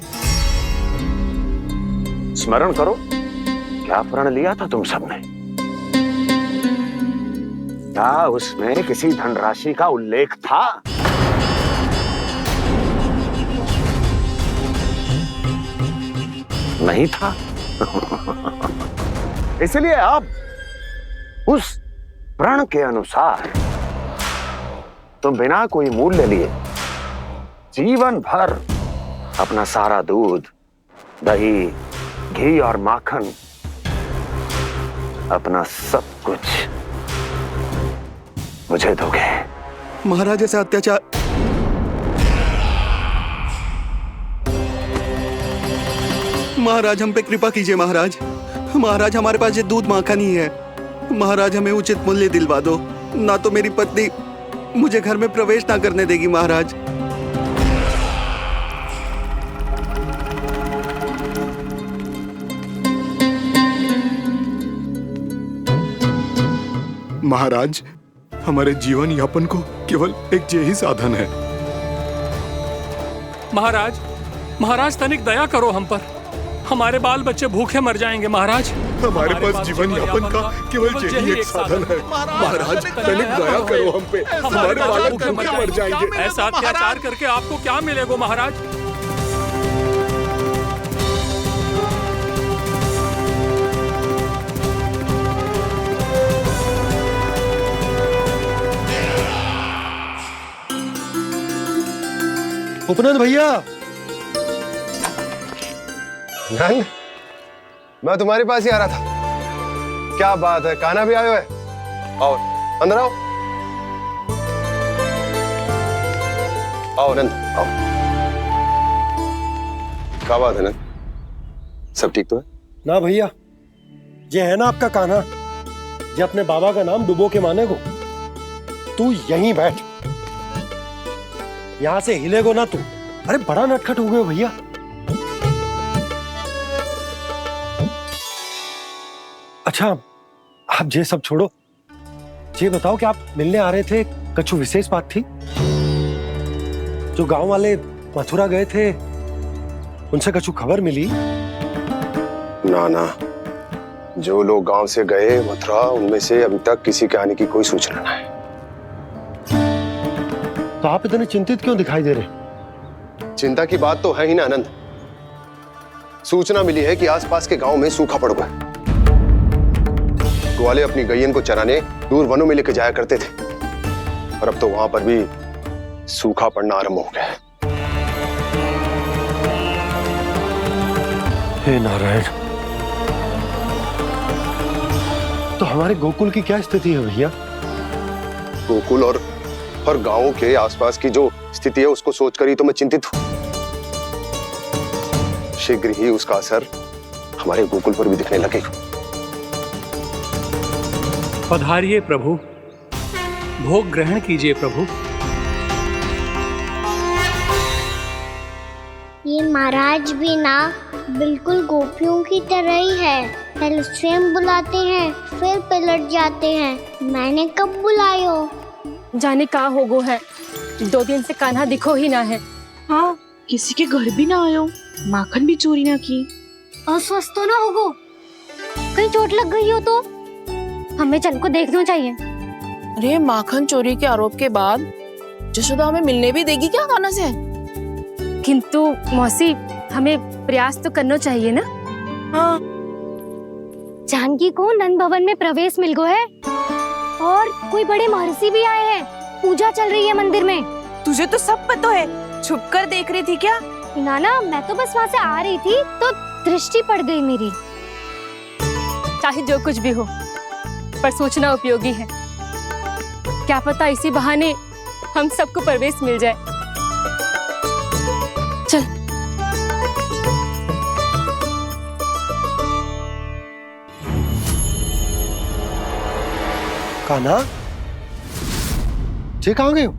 स्मरण करो, क्या प्रण लिया था तुम सबने? क्या उसमें किसी धनराशि का उल्लेख था? नहीं था। इसलिए अब उस प्रण के अनुसार तुम बिना कोई मूल्य लिए जीवन भर अपना सारा दूध, दही, घी और माखन, अपना सब कुछ मुझे दोगे। महाराज ऐसा अत्याचार। महाराज हम पे कृपा कीजिए। महाराज, महाराज हमारे पास ये दूध माखन ही है। महाराज हमें उचित मूल्य दिलवा दो, ना तो मेरी पत्नी मुझे घर में प्रवेश ना करने देगी। महाराज महाराज, हमारे जीवन यापन को केवल एक यही साधन है। महाराज, महाराज तनिक दया करो हम पर। हमारे बाल बच्चे भूखे मर जाएंगे महाराज। हमारे पास जीवन यापन का केवल यही एक साधन है। महाराज तनिक दया करो हम पे, हमारे बालक भूखे मर जाएंगे। ऐसा अत्याचार करके आपको क्या मिलेगा महाराज? उपनंद भैया, नंद, मैं तुम्हारे पास ही आ रहा था। क्या बात है, कान्हा भी आयो है? आओ अंदर आओ। आओ नंद आओ। क्या बात है नंद, सब ठीक तो है? ना भैया, ये है ना आपका कान्हा, ये अपने बाबा का नाम डुबो के माने को। तू यहीं बैठ, यहां से हिलेगो ना तू। अरे बड़ा नटखट हो गए भैया। अच्छा, आप ये सब छोड़ो, ये बताओ कि आप मिलने आ रहे थे, कछु विशेष बात थी? जो गांव वाले मथुरा गए थे, उनसे कछु खबर मिली? ना ना, जो लोग गांव से गए मथुरा, उनमें से अभी तक किसी के आने की कोई सूचना नहीं है। तो आप इतने चिंतित क्यों दिखाई दे रहे? चिंता की बात तो है ही ना आनंद। सूचना मिली है कि आसपास के गांव में सूखा पड़ गया। ग्वाले अपनी गैयन को चराने दूर वनों में लेकर जाया करते थे, और अब तो वहां पर भी सूखा पड़ना आरंभ हो गया है। हे नारायण, तो हमारे गोकुल की क्या स्थिति है भैया? गोकुल और गांवों के आसपास की जो स्थिति है उसको सोचकर ही तो मैं चिंतित हूं। शीघ्र ही उसका असर हमारे गोकुल पर भी दिखने लगेगा। पधारिए प्रभु, भोग ग्रहण कीजिए प्रभु। ये महाराज भी ना बिल्कुल गोपियों की तरह ही है। पहले स्वयं बुलाते हैं, फिर पलट जाते हैं। मैंने कब बुलायो? जाने कहाँ होगो है, 2 दिन से कान्हा दिखो ही ना है। हाँ, किसी के घर भी ना आयो, माखन भी चोरी ना की। अस्वस्थ तो ना होगो, कहीं चोट लग गई हो तो? हमें चल को देखना चाहिए। अरे माखन चोरी के आरोप के बाद जशोदा हमें मिलने भी देगी क्या कान्हा से? किंतु मौसी हमें प्रयास तो करना चाहिए ना। हाँ। जानकी को नंद भवन में प्रवेश मिल गया है और कोई बड़े महर्षि भी आए हैं। पूजा चल रही है मंदिर में। तुझे तो सब पता है, छुप कर देख रही थी क्या? ना मैं तो बस वहाँ से आ रही थी तो दृष्टि पड़ गई मेरी। चाहे जो कुछ भी हो, पर सोचना उपयोगी है। क्या पता इसी बहाने हम सबको प्रवेश मिल जाए। चल। कान्हा, जय कहाँ गए हो?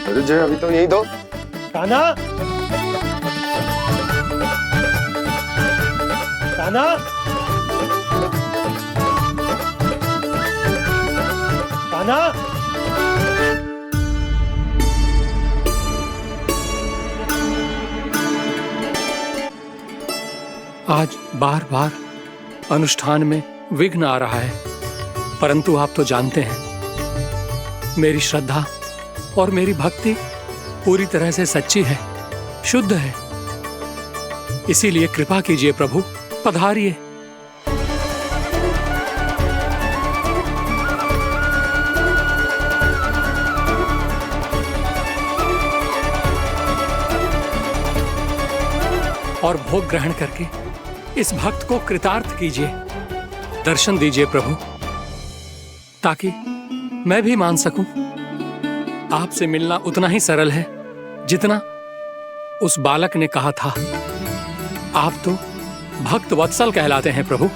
अरे जय अभी तो यही दो। कान्हा, कान्हा, कान्हा। आज बार बार अनुष्ठान में विघ्न आ रहा है, परंतु आप तो जानते हैं मेरी श्रद्धा और मेरी भक्ति पूरी तरह से सच्ची है, शुद्ध है। इसीलिए कृपा कीजिए प्रभु, पधारिए। और भोग ग्रहण करके इस भक्त को कृतार्थ कीजिए। दर्शन दीजिए प्रभु, ताकि मैं भी मान सकूं। आपसे मिलना उतना ही सरल है जितना उस बालक ने कहा था। आप तो भक्त वत्सल कहलाते हैं प्रभु।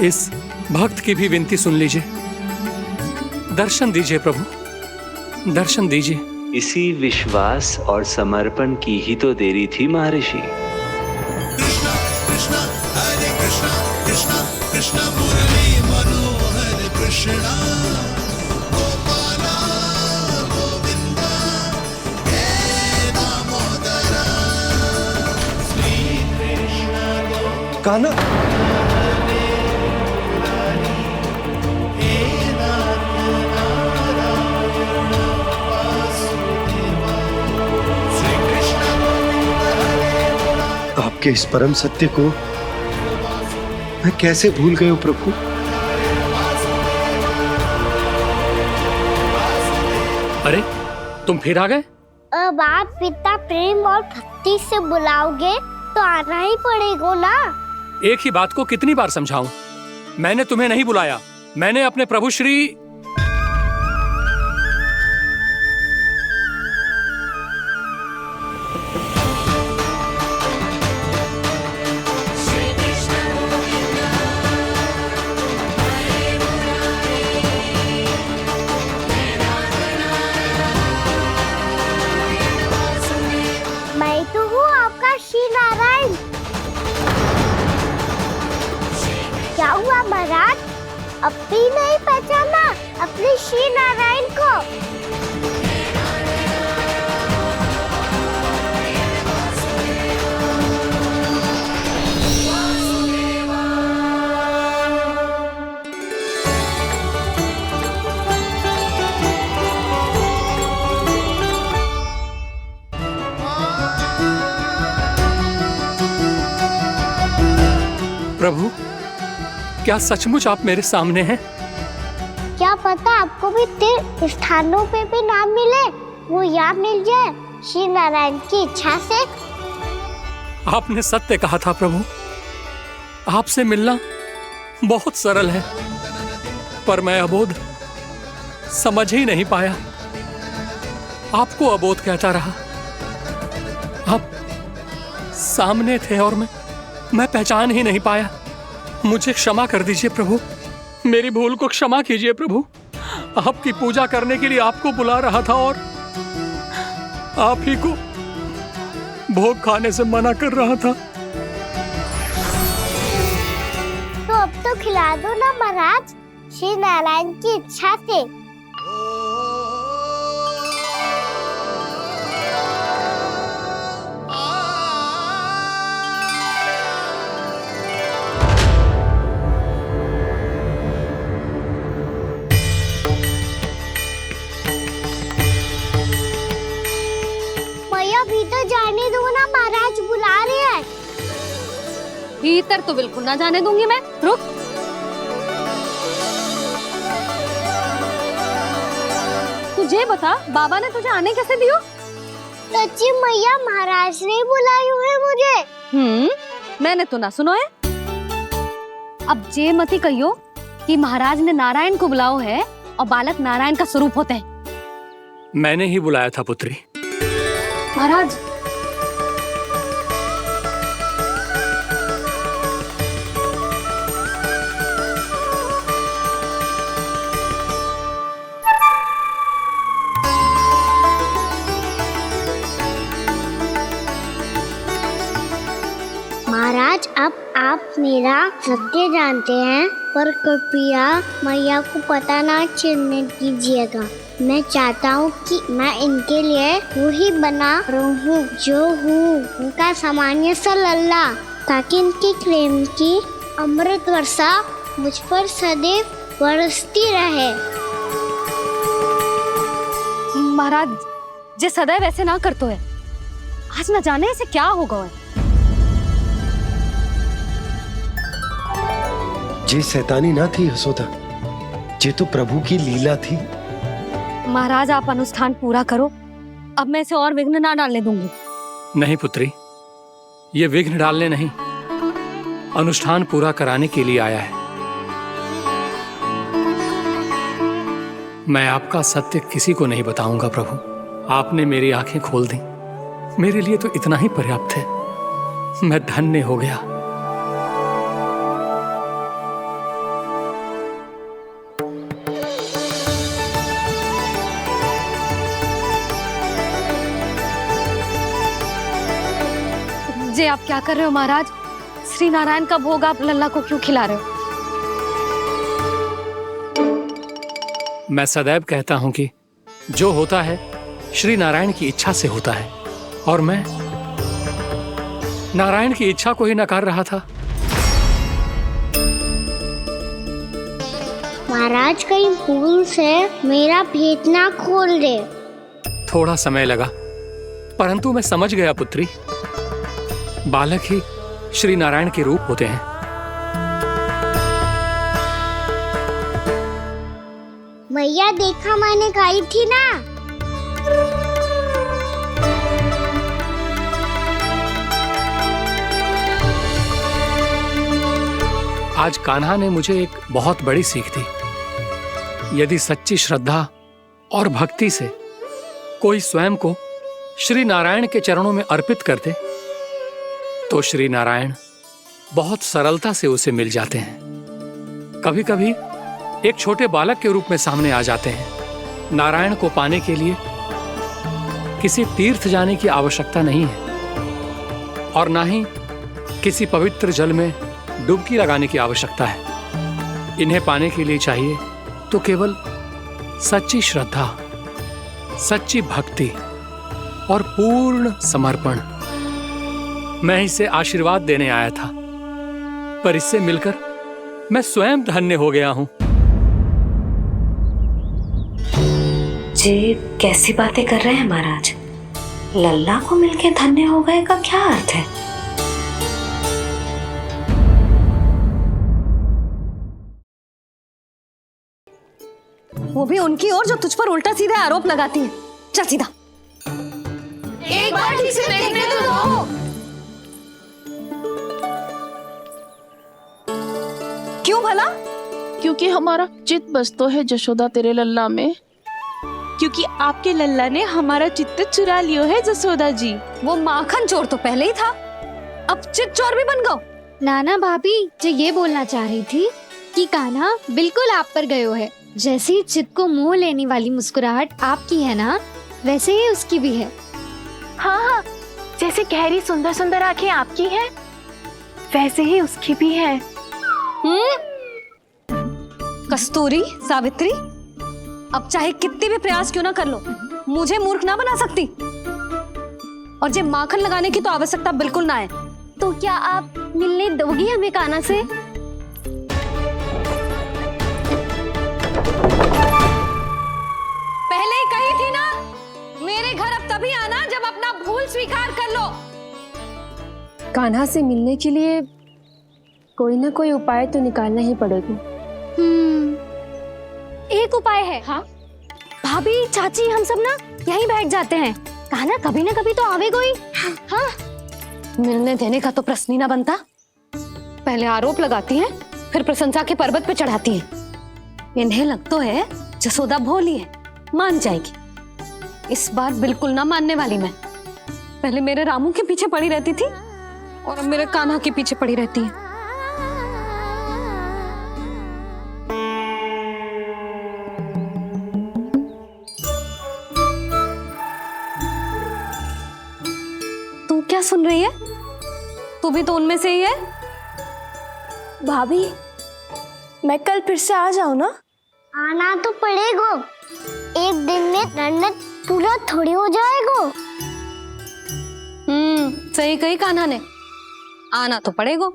इस भक्त की भी विनती सुन लीजिए। दर्शन दीजिए प्रभु, दर्शन दीजिए। इसी विश्वास और समर्पण की ही तो देरी थी महर्षि। कृष्णा कृष्णा हरे कृष्णा कृष्णा कृष्णा मुरली मनोहर कृष्णा गोपाला गोविंदा हे दामोदरा श्री कृष्ण कान्हा, आपके इस परम सत्य को मैं कैसे भूल गया हूं प्रभु। अरे तुम फिर आ गए? अब आप इतना प्रेम और भक्ति से बुलाओगे तो आना ही पड़ेगा ना। एक ही बात को कितनी बार समझाऊं? मैंने तुम्हें नहीं बुलाया, मैंने अपने प्रभु श्री मैं तो हूँ आपका श्री नारायण। क्या हुआ महाराज, अब भी नहीं पहचाना अपने श्री नारायण को? प्रभु, क्या सचमुच आप मेरे सामने हैं? क्या पता आपको भी तीर्थ स्थानों पे भी नाम मिले, वो यहाँ मिल जाए श्री नारायण की इच्छा से। आपने सत्य कहा था प्रभु, आपसे मिलना बहुत सरल है, पर मैं अबोध समझ ही नहीं पाया। आपको अबोध कहता रहा। आप सामने थे और मैं पहचान ही नहीं पाया। मुझे क्षमा कर दीजिए प्रभु, मेरी भूल को क्षमा कीजिए प्रभु। आपकी पूजा करने के लिए आपको बुला रहा था और आप ही को भोग खाने से मना कर रहा था। तो अब तो खिला दो ना महाराज, श्री नारायण की इच्छा से। भीतर तो बिल्कुल ना जाने दूंगी मैं। रुक। तुझे बता, बाबा ने तुझे आने कैसे दियो? सच्ची मैया, महाराज ने बुलाई हुई मुझे। मैंने तो ना सुनो है। अब जे मती कहियो कि महाराज ने नारायण को बुलाओ है और बालक नारायण का स्वरूप होते हैं। मैंने ही बुलाया था पुत्री। महाराज, महाराज, अब आप मेरा सत्य जानते हैं, पर कृपया मैया को पता ना चलने दीजिएगा। मैं चाहता हूँ कि मैं इनके लिए वही बना रहूँ जो हूँ, उनका सामान्य सा लल्ला, ताकि इनके प्रेम की अमृत वर्षा मुझ पर सदैव बरसती रहे। महाराज, जे सदैव ऐसे ना करतो है, आज न जाने इसे क्या होगा है। जे शैतानी ना थी यशोदा, जे तो प्रभु की लीला थी। महाराज, आप अनुष्ठान पूरा करो, अब मैं इसे और विघ्न ना डालने दूंगी। नहीं पुत्री, ये विघ्न डालने नहीं, अनुष्ठान पूरा कराने के लिए आया है। मैं आपका सत्य किसी को नहीं बताऊंगा प्रभु। आपने मेरी आंखें खोल दी, मेरे लिए तो इतना ही पर्याप्त है। मैं धन्य हो गया। जे आप क्या कर रहे हो महाराज? श्री नारायण का भोग आप लल्ला को क्यों खिला रहे हो? मैं सदैव कहता हूं कि जो होता है श्री नारायण की इच्छा से होता है, और मैं नारायण की इच्छा को ही नकार रहा था। महाराज, कहीं भूल से मेरा भेद ना खोल दे। थोड़ा समय लगा, परंतु मैं समझ गया पुत्री। बालक ही श्री नारायण के रूप होते हैं। मैया, देखा मैंने कही थी ना। आज कान्हा ने मुझे एक बहुत बड़ी सीख दी। यदि सच्ची श्रद्धा और भक्ति से कोई स्वयं को श्री नारायण के चरणों में अर्पित कर दे, तो श्री नारायण बहुत सरलता से उसे मिल जाते हैं। कभी कभी एक छोटे बालक के रूप में सामने आ जाते हैं। नारायण को पाने के लिए किसी तीर्थ जाने की आवश्यकता नहीं है, और ना ही किसी पवित्र जल में डुबकी लगाने की आवश्यकता है। इन्हें पाने के लिए चाहिए तो केवल सच्ची श्रद्धा, सच्ची भक्ति और पूर्ण समर्पण। मैं इसे आशीर्वाद देने आया था, पर इससे मिलकर मैं स्वयं धन्य हो गया हूं। जी कैसी बातें कर रहे हैं महाराज? लल्ला को मिलके धन्य हो गए का क्या अर्थ है? वो भी उनकी ओर जो तुझ पर उल्टा सीधा आरोप लगाती है। चल सीधा। एक बार ठीक से देखने तो दो। क्यों भला? क्योंकि हमारा चित्त बसतो है जशोदा तेरे लल्ला में। क्योंकि आपके लल्ला ने हमारा चित्त चुरा लियो है जसोदा जी। वो माखन चोर तो पहले ही था, अब चित्त चोर भी बन गो। नाना भाभी जो ये बोलना चाह रही थी कि कान्हा बिल्कुल आप पर गयो है। जैसी चित्त को मोह लेने वाली मुस्कुराहट आपकी है ना, वैसे ही उसकी भी है। हाँ हाँ, जैसे गहरी सुंदर सुंदर आंखें आपकी हैं, वैसे ही उसकी भी है। कस्तूरी, सावित्री, अब चाहे कितने भी प्रयास क्यों ना कर लो, मुझे मूर्ख ना बना सकती। और जे माखन लगाने की तो आवश्यकता बिल्कुल ना है। तो क्या आप मिलने दोगी हमें कान्हा से? पहले ही कही थी ना, मेरे घर अब तभी आना जब अपना भूल स्वीकार कर लो। कान्हा से मिलने के लिए कोई ना कोई उपाय तो निकालना ही पड़ेगा। एक उपाय है। हाँ? भाभी, चाची, हम सब ना यहीं बैठ जाते हैं। कान्हा कभी ना कभी तो आवेगा ही। हाँ, मिलने देने का तो प्रश्न ही ना बनता। पहले आरोप लगाती हैं, फिर प्रशंसा के पर्वत पे चढ़ाती हैं। इन्हें लग तो है जसोदा भोली है, मान जाएगी। इस बार बिल्कुल ना मानने वाली मैं। पहले मेरे रामू के पीछे पड़ी रहती थी और अब मेरे कान्हा के पीछे पड़ी रहती है। तू क्या सुन रही है? तू भी तो उनमें से ही है। भाभी, मैं कल फिर से आ जाऊँ ना? आना तो पड़ेगा। एक दिन में नन्नत पूरा थोड़ी हो जाएगा। सही कही कान्हा ने, आना तो पड़ेगा।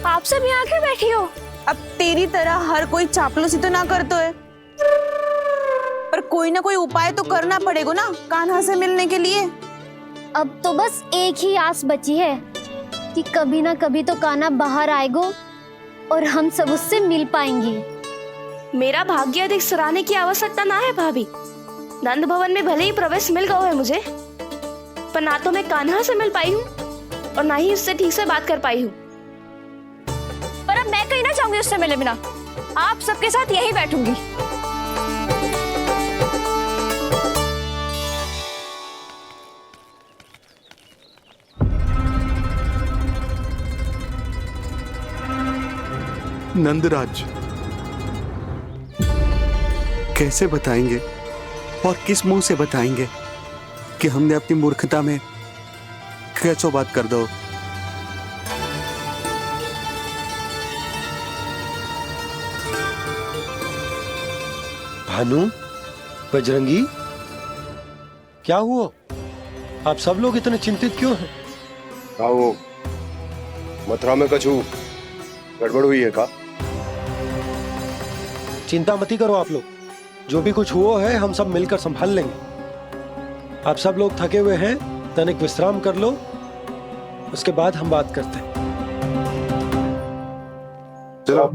आप सब यहाँ क्यों बैठी हो? अब तेरी तरह हर कोई चापलूसी तो ना करतो है, पर कोई ना कोई उपाय तो करना पड़ेगा ना कान्हा से मिलने के लिए। अब तो बस एक ही आस बची है कि कभी ना कभी तो कान्हा बाहर आएगा और हम सब उससे मिल पाएंगे। मेरा भाग्य अधिक सराहने की आवश्यकता ना है भाभी। नंद भवन में भले ही प्रवेश मिल गया है मुझे, पर ना तो मैं कान्हा से मिल पाई हूँ और ना ही उससे ठीक से बात कर पाई हूँ। पर अब मैं कहीं ना जाऊंगी उससे मिले बिना। आप सबके साथ यहीं बैठूंगी। नंदराज, कैसे बताएंगे और किस मुंह से बताएंगे कि हमने अपनी मूर्खता में कैसो बात कर दो। भानु, बजरंगी, क्या हुआ? आप सब लोग इतने चिंतित क्यों हैं? वो मथुरा में कछु गड़बड़ हुई है का? चिंता मती करो आप लोग, जो भी कुछ हुआ है हम सब मिलकर संभाल लेंगे। आप सब लोग थके हुए हैं, तनिक विश्राम कर लो, उसके बाद हम बात करते हैं। चलो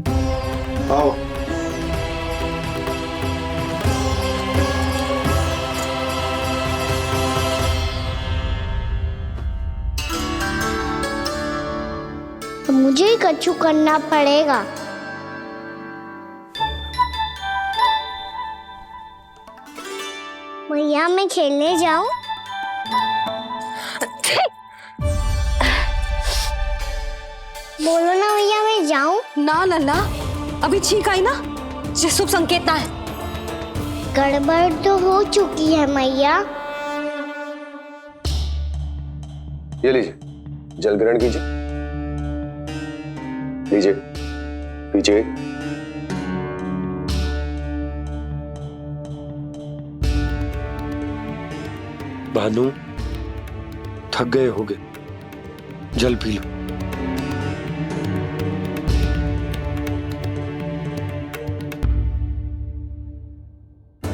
आओ। मुझे ही कछु करना पड़ेगा। मैया, मैं खेलने जाऊं? बोलो ना भैया, मैं जाऊं? ना लल्ला, अभी छींक आई ना, ये शुभ संकेत ना है। गड़बड़ तो हो चुकी है मैया। ये लीजिए, जल ग्रहण कीजिए। लीजिए, पीछे। भानु, थक गए होगे, जल पी लो।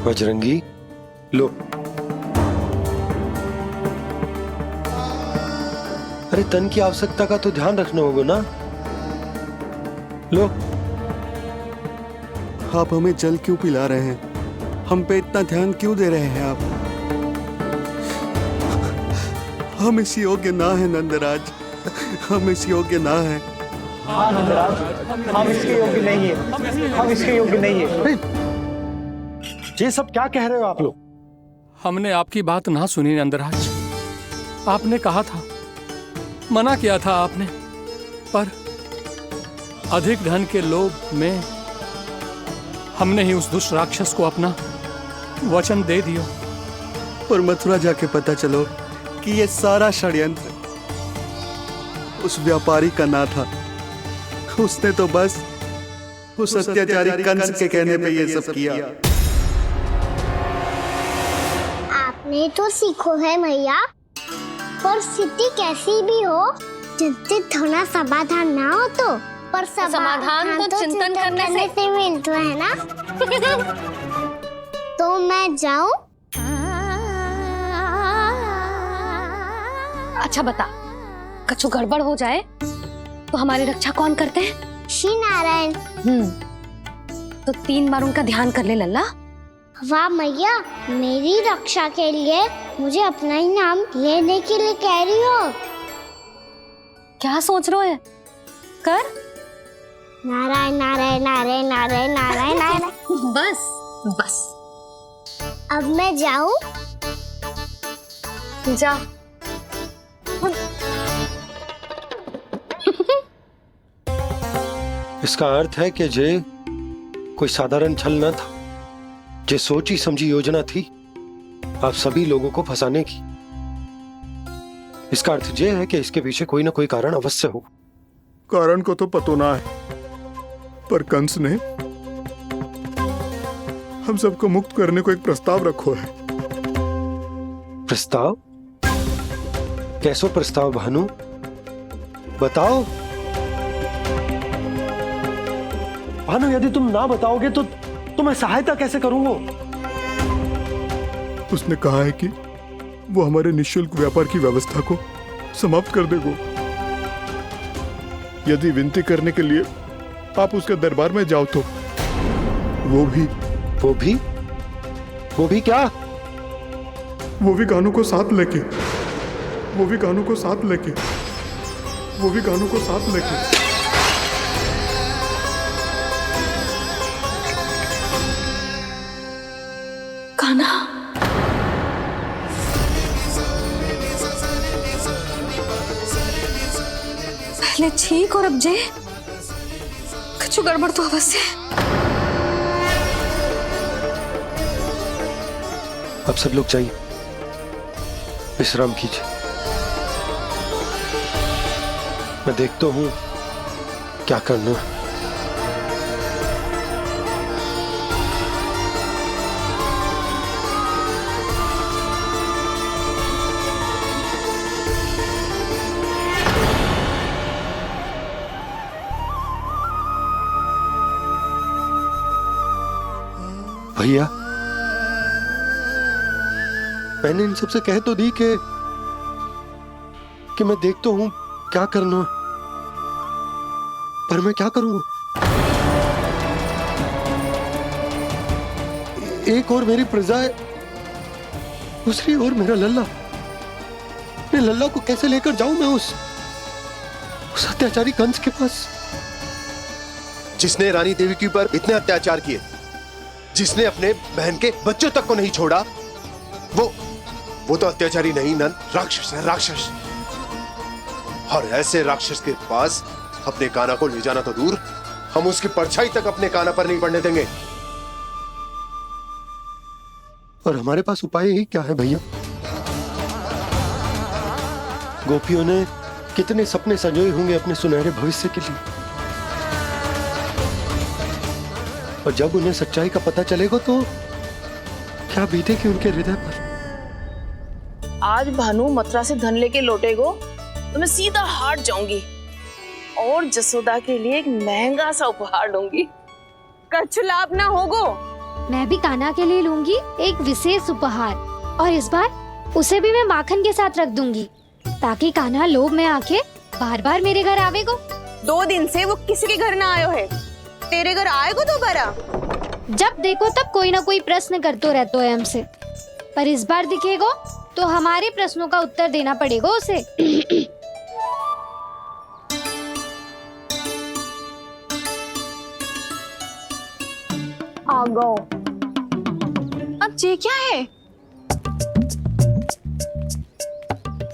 बजरंगी, लो। अरे तन की आवश्यकता का तो ध्यान रखना होगा ना। लो। आप हमें जल क्यों पिला रहे हैं? हम पे इतना ध्यान क्यों दे रहे हैं आप? हम इस योग्य ना है नंदराज, हम इस योग्य ना है। हाँ नंदराज, हम इसके योग्य नहीं है, हम इसके योग्य नहीं है। ये सब क्या कह रहे हो आप लोग? हमने आपकी बात ना सुनी नंदराज। आपने कहा था, मना किया था आपने, अधिक धन के लोभ में हमने ही उस दुष्ट राक्षस को अपना वचन दे दिया। पर मथुरा जाके पता चलो कि ये सारा षड्यंत्र उस व्यापारी का ना था। उसने तो बस उस अत्याचारी कंस के कहने पे ये सब किया। आपने तो सीखो है भैया, पर स्थिति कैसी भी हो, चिंतित होना समाधान ना हो तो, पर समाधान तो चिंतन करने से मिलता है ना। तो मैं जाऊं? अच्छा बता, कछु गड़बड़ हो जाए तो हमारी रक्षा कौन करते हैं? श्री नारायण। तो 3 बार उनका ध्यान कर ले लल्ला। वाह मैया, मेरी रक्षा के लिए मुझे अपना ही नाम लेने के लिए कह रही हो? क्या सोच रहे हो? कर नारायण नारायण नारायण नारायण नारायण नारायण। बस बस। अब मैं जाऊं? जा। इसका अर्थ है कि जे कोई साधारण छल न था, जे सोची समझी योजना थी आप सभी लोगों को फंसाने की। इसका अर्थ ये है कि इसके पीछे कोई ना कोई कारण अवश्य हो। कारण को तो पतो ना है, पर कंस ने हम सबको मुक्त करने को एक प्रस्ताव रखो है। प्रस्ताव? कैसो प्रस्ताव भानु, बताओ। भानु, यदि तुम ना बताओगे तो मैं सहायता कैसे करूंगा? उसने कहा है कि वो हमारे निःशुल्क व्यापार की व्यवस्था को समाप्त कर देगा यदि विनती करने के लिए आप उसके दरबार में जाओ तो। वो भी क्या? वो भी गानों को साथ लेके कान्हा, पहले ठीक और अब जे कुछ गड़बड़ तो अवश्य। अब सब लोग जाइए, विश्राम कीजिए। मैं देखता हूं क्या करना है। भैया, मैंने इन सबसे कह तो दी कि मैं देखता हूं क्या करना, पर मैं क्या करूंगा? एक और मेरी प्रजा है, दूसरी ओर मेरा लल्ला। मैं लल्ला को कैसे लेकर जाऊं मैं उस अत्याचारी कंस के पास? जिसने रानी देवी के ऊपर इतने अत्याचार किए, जिसने अपने बहन के बच्चों तक को नहीं छोड़ा, वो तो अत्याचारी नहीं नन, राक्षस है, राक्षस। और ऐसे राक्षस के पास अपने कान्हा को ले जाना तो दूर, हम उसकी परछाई तक अपने कान्हा पर नहीं पड़ने देंगे। और हमारे पास उपाय ही क्या है भैया? गोपियों ने कितने सपने संजोए होंगे अपने सुनहरे भविष्य के लिए, और जब उन्हें सच्चाई का पता चलेगा तो क्या बीतेगी उनके हृदय पर? आज भानु मथुरा से धन लेके लौटेगो तो मैं सीधा हाट जाऊंगी और जसोदा के लिए एक महंगा सा उपहार दूंगी। कछु लाभ ना होगो। मैं भी कान्हा के लिए लूंगी एक विशेष उपहार, और इस बार उसे भी मैं माखन के साथ रख दूंगी, ताकि कान्हा लोभ में आके बार बार मेरे घर आवेगो। 2 दिन से वो किसी के घर ना आयो है, तेरे घर आएगो दोबारा? जब देखो तब कोई ना कोई प्रश्न करते रहते है हमसे, पर इस बार दिखेगो तो हमारे प्रश्नों का उत्तर देना पड़ेगा उसे। आ गो। अब जे क्या है?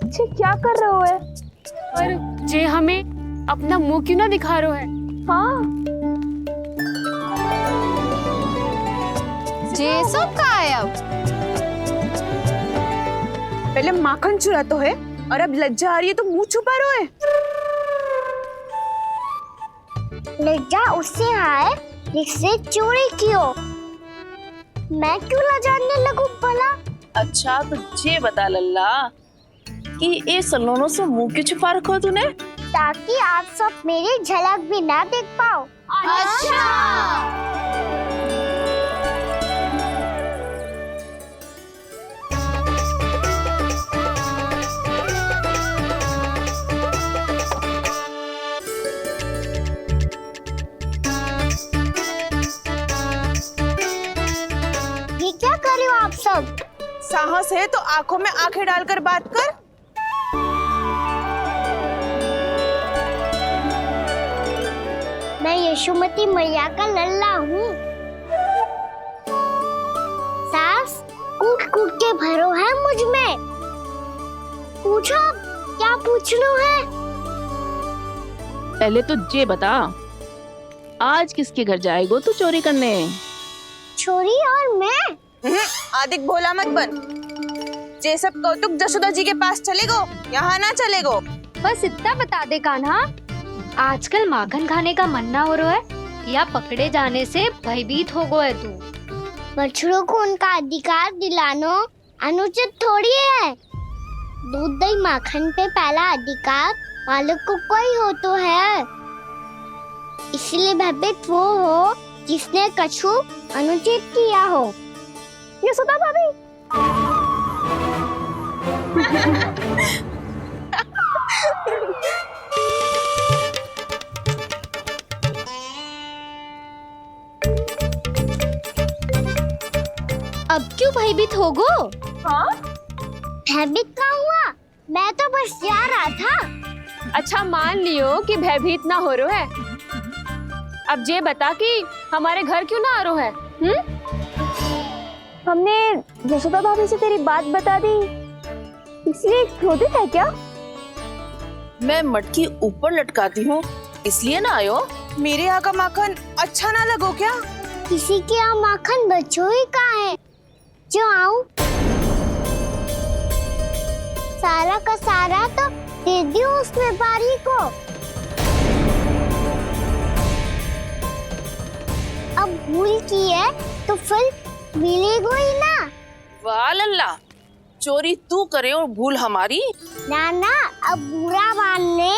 जे क्या कर रहे हो है? पर जे हमें अपना मुंह क्यों ना दिखा रहे है? हाँ। ये सब कहाँ है अब? पहले माखन चुरा तो है और अब लज्जा आ रही है तो मुंह छुपा रहे है। लज्जा उससे है जिसने चोरी की हो। मैं क्यों लजाने लगूं भला? अच्छा तो ये बता लल्ला कि ये सलोनों से मुंह क्यों छुपा रखो तूने? ताकि आप सब मेरी झलक भी ना देख पाओ। अच्छा। ये क्या कर रहे हो आप सब? साहस है तो आंखों में आंखें डालकर बात कर। मैं यशोमती मैया का लल्ला हूँ। सास कूट कूट के भरो है मुझ में। पूछो क्या पूछना है? पहले तो ये बता, आज किसके घर जाएगो तू चोरी करने? छोरी और मैं? आदिक भोला मत बन। ये सब कौतुक जशोदा जी के पास चलेगो, यहाँ ना चलेगो। बस इतना बता दे कान्हा, आजकल माखन खाने का मन ना हो रहा है या पकड़े जाने से भयभीत हो गए तू? बछड़ों को उनका अधिकार दिलाना अनुचित थोड़ी है। दूध दही माखन पे पहला अधिकार मालिक को कोई हो तो है। इसलिए भयभीत वो हो जिसने कछु अनुचित किया हो। यशोदा भाभी। अब क्यों भयभीत हो गो? हाँ? भयभीत क्या हुआ? मैं तो बस जा रहा था। अच्छा मान लियो कि भयभीत ना हो रहा है। अब ये बता कि हमारे घर क्यों ना आ रहा है? हमने यशोदा भाभी से तेरी बात बता दी, इसलिए क्रोधित है क्या? मैं मटकी ऊपर लटकाती हूँ इसलिए ना आयो? मेरे यहाँ का माखन अच्छा ना लगो क्या? किसी के यहाँ माखन बच्चों ही कहाँ है जो आऊं? सारा का सारा तो दे दियो उस व्यापारी को। अब भूल की है तो फल मिलेगा ही ना। वाह लल्ला, चोरी तू करे और भूल हमारी। ना ना, अब बुरा मानने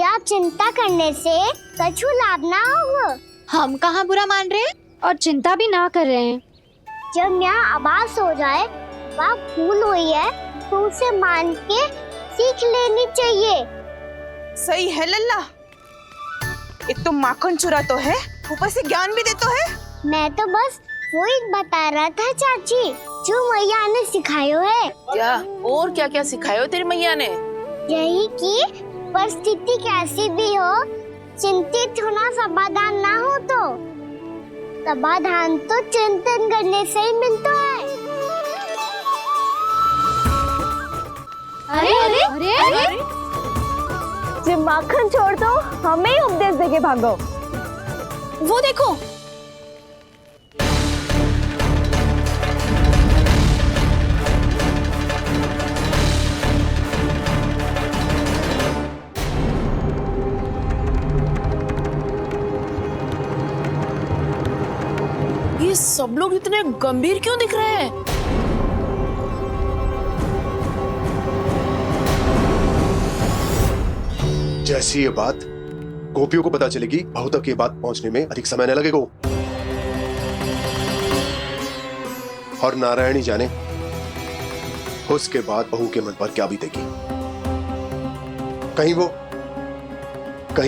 या चिंता करने से कछु लाभ ना होगा। हम कहाँ बुरा मान रहे हैं और चिंता भी ना कर रहे हैं। जब यहाँ आभास हो जाए वहाँ भूल हुई है तो उसे मान के सीख लेनी चाहिए। सही है लल्ला, एक तो माखन चुरा तो है, ऊपर से ज्ञान भी दे तो है। मैं तो बस वही बता रहा था चाची जो मैया ने सिखायो है। क्या और क्या क्या सिखायो तेरी मैया ने? यही कि परिस्थिति कैसी भी हो, चिंतित होना समाधान ना हो तो समाधान तो चिंतन करने से ही मिलता है। अरे अरे अरे, अरे? जो माखन छोड़ दो, हमें ही उपदेश देके भागो। वो देखो, ये सब लोग इतने गंभीर क्यों दिख रहे हैं? जैसी ये बात गोपियों को पता चलेगी, बहू तक ये बात पहुंचने में अधिक समय न लगेगा। और नारायणी जाने उसके बाद बहू के मन पर क्या बीतेगी। कहीं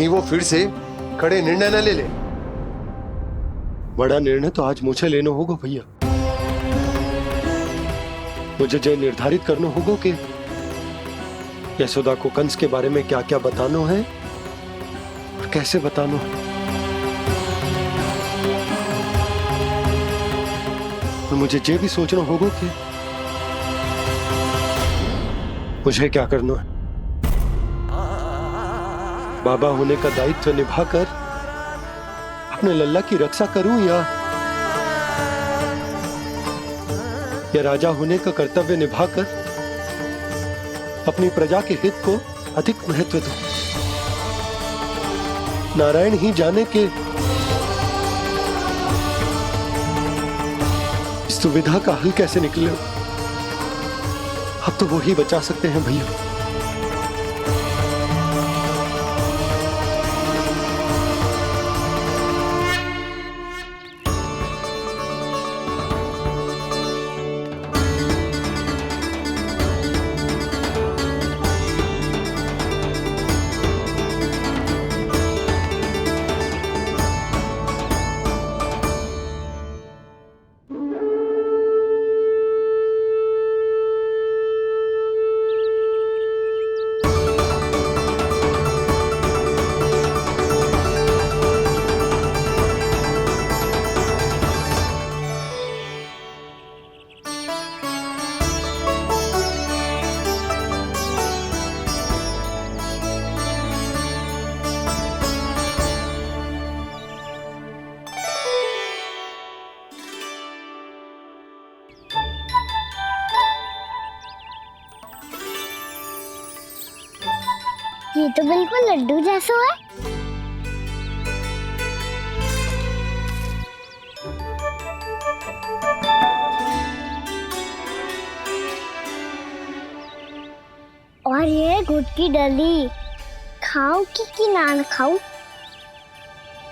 वो फिर से खड़े निर्णय न ले ले। बड़ा निर्णय तो आज मुझे लेना होगा भैया। मुझे जो निर्धारित करना होगा कि यशोदा को कंस के बारे में क्या क्या बताना है और कैसे बताना है। और मुझे ये भी सोचना होगा कि मुझे क्या करना है। बाबा होने का दायित्व निभाकर अपने लल्ला की रक्षा करूं या राजा होने का कर्तव्य निभाकर अपनी प्रजा के हित को अधिक महत्व दूं? नारायण ही जाने के इस दुविधा का हल कैसे निकले। अब तो वो ही बचा सकते हैं भैया। ये तो बिल्कुल लड्डू जैसा है। और ये गुड़ की डली खाऊं कि ना खाऊं?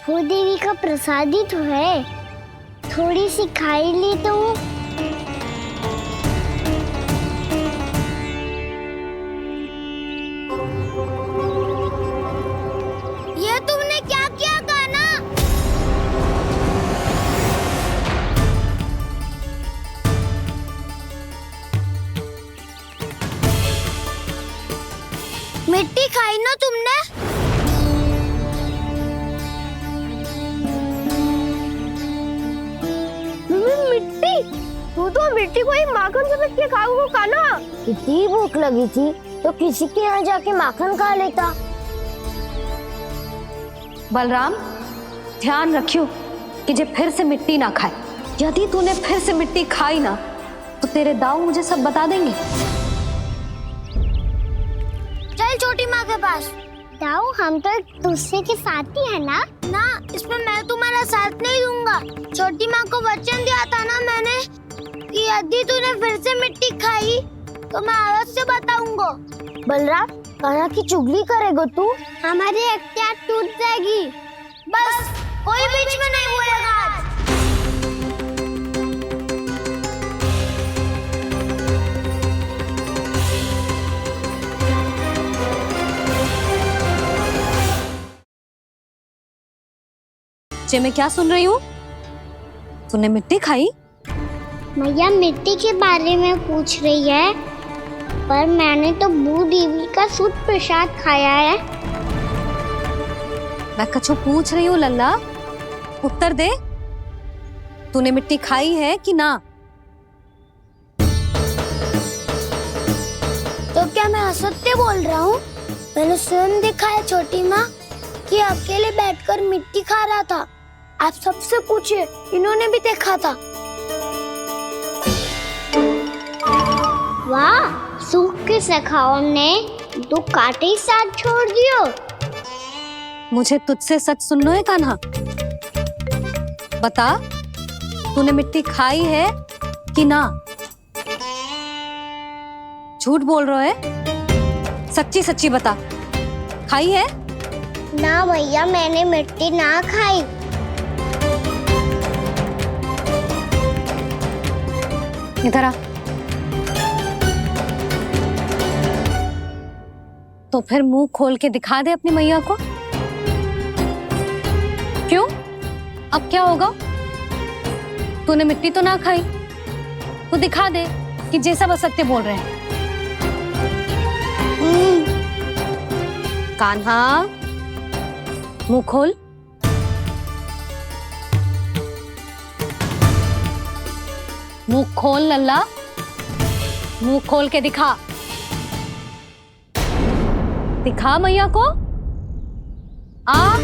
वो देवी का प्रसाद ही तो है, थोड़ी सी खाई ली तो। ये तुमने क्या किया कान्हा? मिट्टी खाई ना तुमने? मिट्टी? तू तो मिट्टी को ही माखन से पीट के खाओगे कान्हा। कितनी भूख लगी थी तो किसी के यहाँ जाके माखन खा लेता। बलराम, ध्यान रखियो कि जे फिर से मिट्टी ना खाए। यदि तूने फिर से मिट्टी खाई ना तो तेरे दाऊ मुझे सब बता देंगे। चल छोटी माँ के पास। दाऊ, हम तो एक दूसरे के साथी है ना? ना, इसमें मैं तुम्हारा साथ नहीं दूंगा। छोटी माँ को वचन दिया था ना मैंने कि यदि तूने फिर से मिट्टी खाई तो मैं आवाज से बताऊंगा। बलराम, कान्हा की चुगली करेगा तू? हमारी अख्तियार टूट जाएगी। बस कोई बीच में नहीं बोलेगा आज। जे मैं क्या सुन रही हूँ? तूने मिट्टी खाई? मैया मिट्टी के बारे में पूछ रही है, पर मैंने तो भू देवी का शुद्ध प्रसाद खाया है। मैं कछु पूछ रही हूँ लल्ला, उत्तर दे। तूने मिट्टी खाई है कि ना? तो क्या मैं असत्य बोल रहा हूँ? मैंने स्वयं देखा है छोटी माँ कि अकेले बैठकर मिट्टी खा रहा था। आप सबसे पूछिए, इन्होंने भी देखा था। वाह, सूख के सखाओ ने 2 कांटे ही साथ छोड़ दियो। मुझे तुझसे सच सुनना है कान्हा। बता, तूने मिट्टी खाई है कि ना? झूठ बोल रहा है, सच्ची सच्ची बता, खाई है? ना भैया, मैंने मिट्टी ना खाई। इधर आ। तो फिर मुंह खोल के दिखा दे अपनी मैया को। क्यों? अब क्या होगा? तूने मिट्टी तो ना खाई, तो दिखा दे कि जैसा वो सत्य बोल रहे हैं। कान्हा, मुंह खोल। मुंह खोल लल्ला, मुंह खोल के दिखा। दिखा मैया को। आ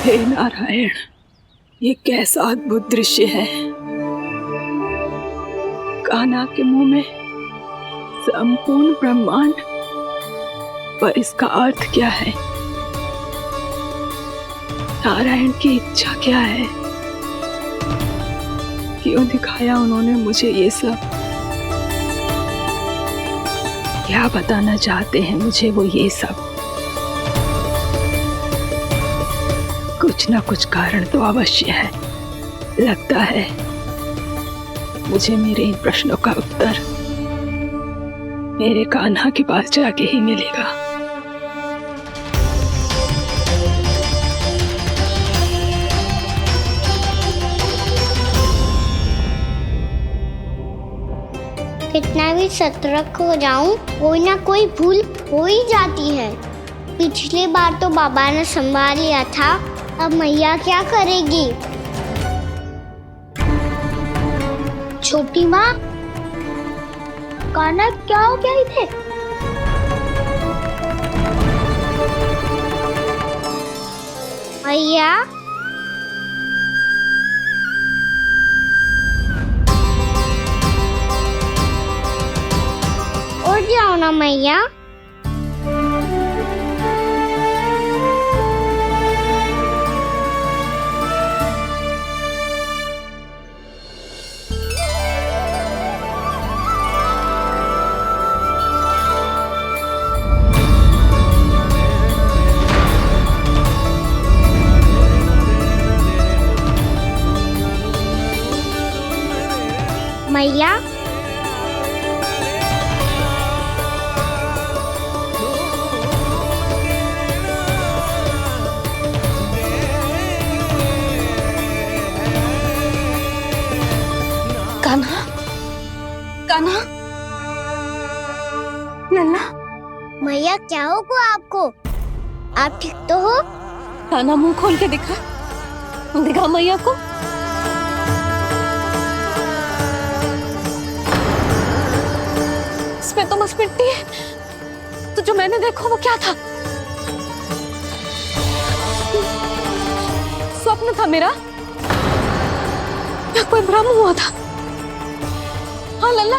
हे नारायण, ये कैसा अद्भुत दृश्य है। कान्हा के मुंह में संपूर्ण ब्रह्मांड, पर इसका अर्थ क्या है? नारायण की इच्छा क्या है? क्यों दिखाया उन्होंने मुझे ये सब? क्या बताना चाहते हैं मुझे वो ये सब? कुछ ना कुछ कारण तो अवश्य है। लगता है मुझे मेरे इन प्रश्नों का उत्तर मेरे कान्हा के पास जाके ही मिलेगा। कितना भी सतर्क हो जाऊं, कोई ना कोई भूल हो ही जाती है। पिछली बार तो बाबा ने संभाल लिया था, अब मैया क्या करेगी? छोटी माँ, कान्हा क्या हो गया इधर? मैया, उठ जाओ ना मैया। मैया, कान्हा, कान्हा, लल्ला। मैया क्या होगा आपको? आप ठीक तो हो? कान्हा, मुंह खोल के दिखा, दिखा मैया को। इसमें तो बस मिट्टी है, तो जो मैंने देखा वो क्या था? स्वप्न था मेरा या कोई भ्रम हुआ था? हाँ लल्ला,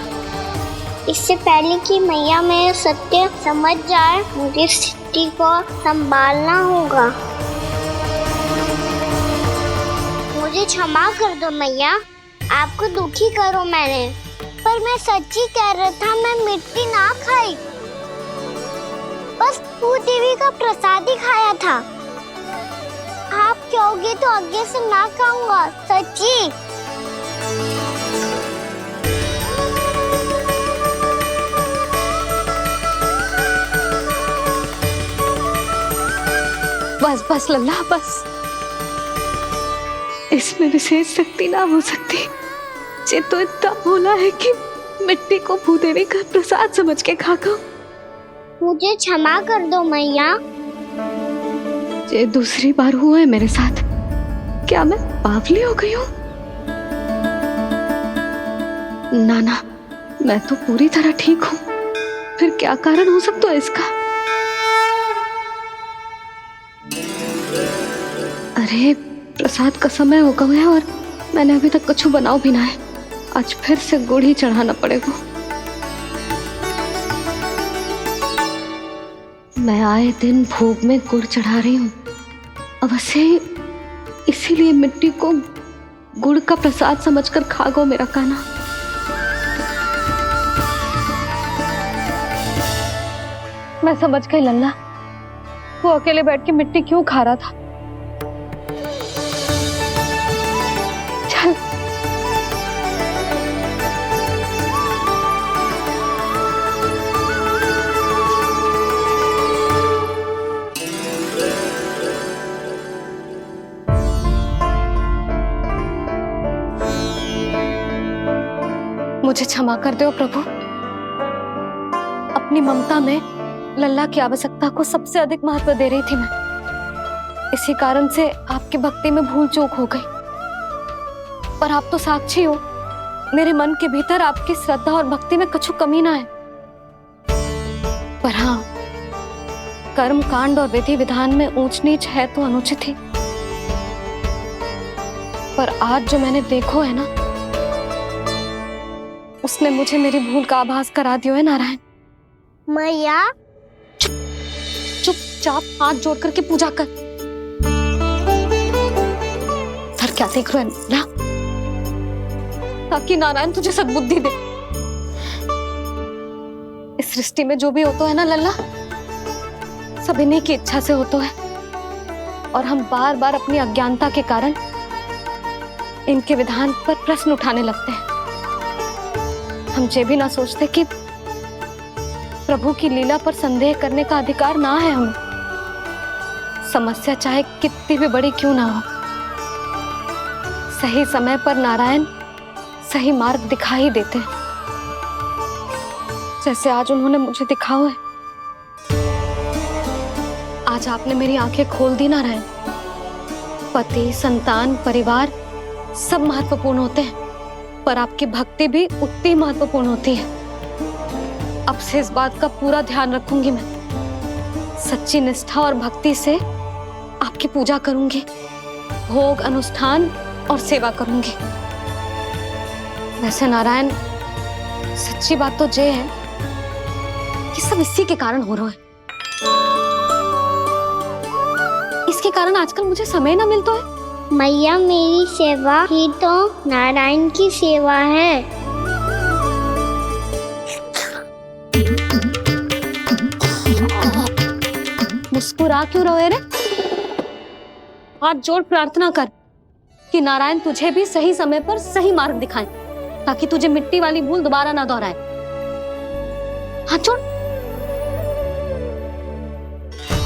इससे पहले कि मैया मेरे सत्य समझ जाए, मुझे स्थिति को संभालना होगा। मुझे क्षमा कर दो मैया, आपको दुखी करो मैंने, पर मैं सच्ची कह रहा था। मैं मिट्टी ना खाई, बस भू देवी का प्रसाद ही खाया था। आप कहोगे तो आगे से ना खाऊंगा, सच्ची। बस बस लल्ला, बस। इसमें विशेष शक्ति ना हो सकती। ये तो इतना भोला है कि मिट्टी को भूदेवी का प्रसाद समझ के खागा। मुझे क्षमा कर दो मैया। ये दूसरी बार हुआ है मेरे साथ। क्या मैं बावली हो गई हूँ? ना ना, मैं तो पूरी तरह ठीक हूँ। फिर क्या कारण हो सकता है इसका? अरे प्रसाद का समय हो गया है और मैंने अभी तक कुछ बनाओ भी ना है। आज फिर से गुड़ ही चढ़ाना पड़ेगा। मैं आए दिन भोग में गुड़ चढ़ा रही हूँ, अवश्य इसीलिए मिट्टी को गुड़ का प्रसाद समझकर खा गो मेरा कान्हा। मैं समझ गई लल्ला, वो अकेले बैठ के मिट्टी क्यों खा रहा था। चल मुझे क्षमा कर दो प्रभु। अपनी ममता में लल्ला की आवश्यकता को सबसे अधिक महत्व दे रही थी मैं। इसी कारण से आपकी भक्ति में भूल चूक हो गई। पर आप तो साक्षी हो, मेरे मन के भीतर आपकी श्रद्धा और भक्ति में कुछ कमी ना है। पर हाँ, कर्म कांड और विधि विधान में ऊंच नीच है तो अनुचित ही। पर आज जो मैंने देखो है ना, उसने मुझे मेरी भूल का आभास करा दियो है नारायण। मैया चुपचाप हाथ जोड़ करके पूजा कर। सर क्या देख रहे हो ना, ताकि नारायण तुझे सद्बुद्धि दे। इस सृष्टि में जो भी होता है ना लल्ला, सब इन्हीं की इच्छा से होता है, और हम बार बार अपनी अज्ञानता के कारण इनके विधान पर प्रश्न उठाने लगते हैं। हम ये भी ना सोचते कि प्रभु की लीला पर संदेह करने का अधिकार ना है हमें। समस्या चाहे कितनी भी बड़ी क्यों ना हो, सही समय पर नारायण सही मार्ग दिखा ही देते हैं, जैसे आज उन्होंने मुझे दिखाओ है। आज आपने मेरी आंखें खोल दी नारायण। पति, संतान, परिवार सब महत्वपूर्ण होते हैं, पर आपकी भक्ति भी उतनी महत्वपूर्ण होती है। अब से इस बात का पूरा ध्यान रखूंगी मैं। सच्ची निष्ठा और भक्ति से आपकी पूजा करूंगी, भोग, अनुष्ठान और सेवा करूंगी। वैसे नारायण, सच्ची बात तो ये है कि सब इसी के कारण हो रहा है। इसके कारण आजकल मुझे समय ना मिलता है। मैया, मेरी सेवा ही तो नारायण की सेवा है। मुस्कुरा क्यों रहे रे? हाथ जोड़ प्रार्थना कर कि नारायण तुझे भी सही समय पर सही मार्ग दिखाएं, ताकि तुझे मिट्टी वाली भूल दोबारा ना दोहराए। हाथ जोड़।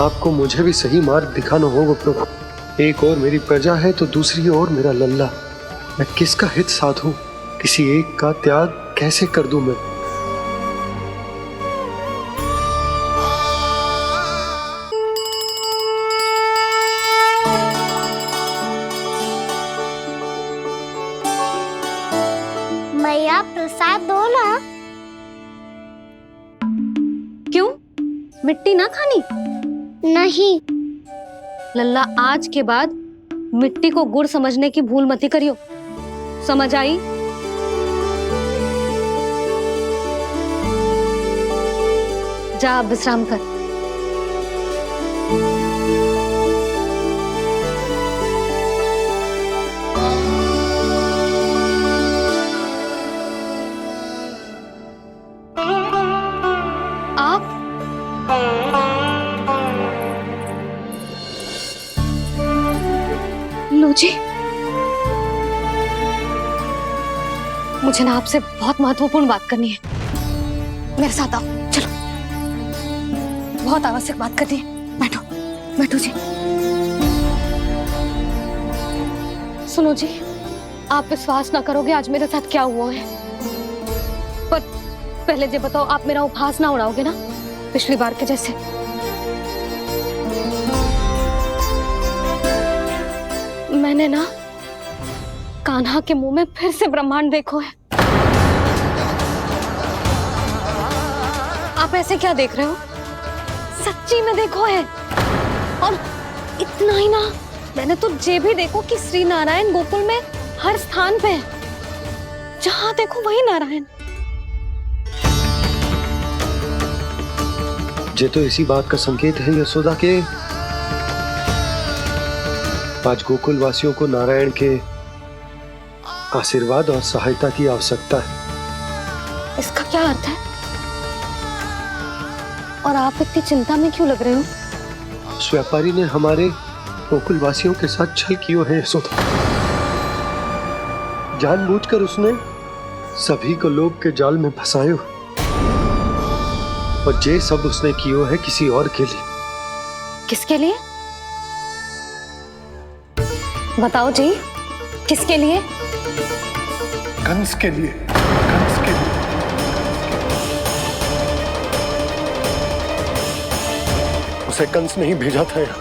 आपको मुझे भी सही मार्ग दिखाना होगा प्रभु। एक और मेरी प्रजा है तो दूसरी ओर मेरा लल्ला। मैं किसका हित साधूं? किसी एक का त्याग कैसे कर दूं मैं? मैया, प्रसाद दो ना। क्यों? मिट्टी ना खानी? नहीं। लल्ला, आज के बाद मिट्टी को गुड़ समझने की भूल मत करियो। समझ आई? जा विश्राम कर। आप लो जी, मुझे ना आपसे बहुत महत्वपूर्ण बात करनी है। मेरे साथ आओ, चलो। बहुत आवश्यक बात करनी है। बैठो, बैठो जी। सुनो जी, आप विश्वास ना करोगे आज मेरे साथ क्या हुआ है। पर पहले ये बताओ, आप मेरा उपहास ना उड़ाओगे ना, पिछली बार के जैसे? मैंने ना कान्हा के मुंह में फिर से ब्रह्मांड देखो है। आप ऐसे क्या देख रहे हो? सच्ची में देखो है। और इतना ही ना, मैंने तो ये भी देखो कि श्री नारायण गोकुल में हर स्थान पे है। जहां देखो वही नारायण। ये तो इसी बात का संकेत है यशोदा के आज गोकुल वासियों को नारायण के आशीर्वाद और सहायता की आवश्यकता है। इसका क्या अर्थ है? और आप इतनी चिंता में क्यों लग रहे हो? उस व्यापारी ने हमारे गोकुल वासियों के साथ छल किया है यशोदा। जानबूझकर उसने सभी को लोभ के जाल में फंसायो, और ये सब उसने किया है किसी और के लिए। किसके लिए? बताओ जी, किसके लिए? कंस के लिए। कंस के लिए। उसे कंस नहीं भेजा था यहाँ।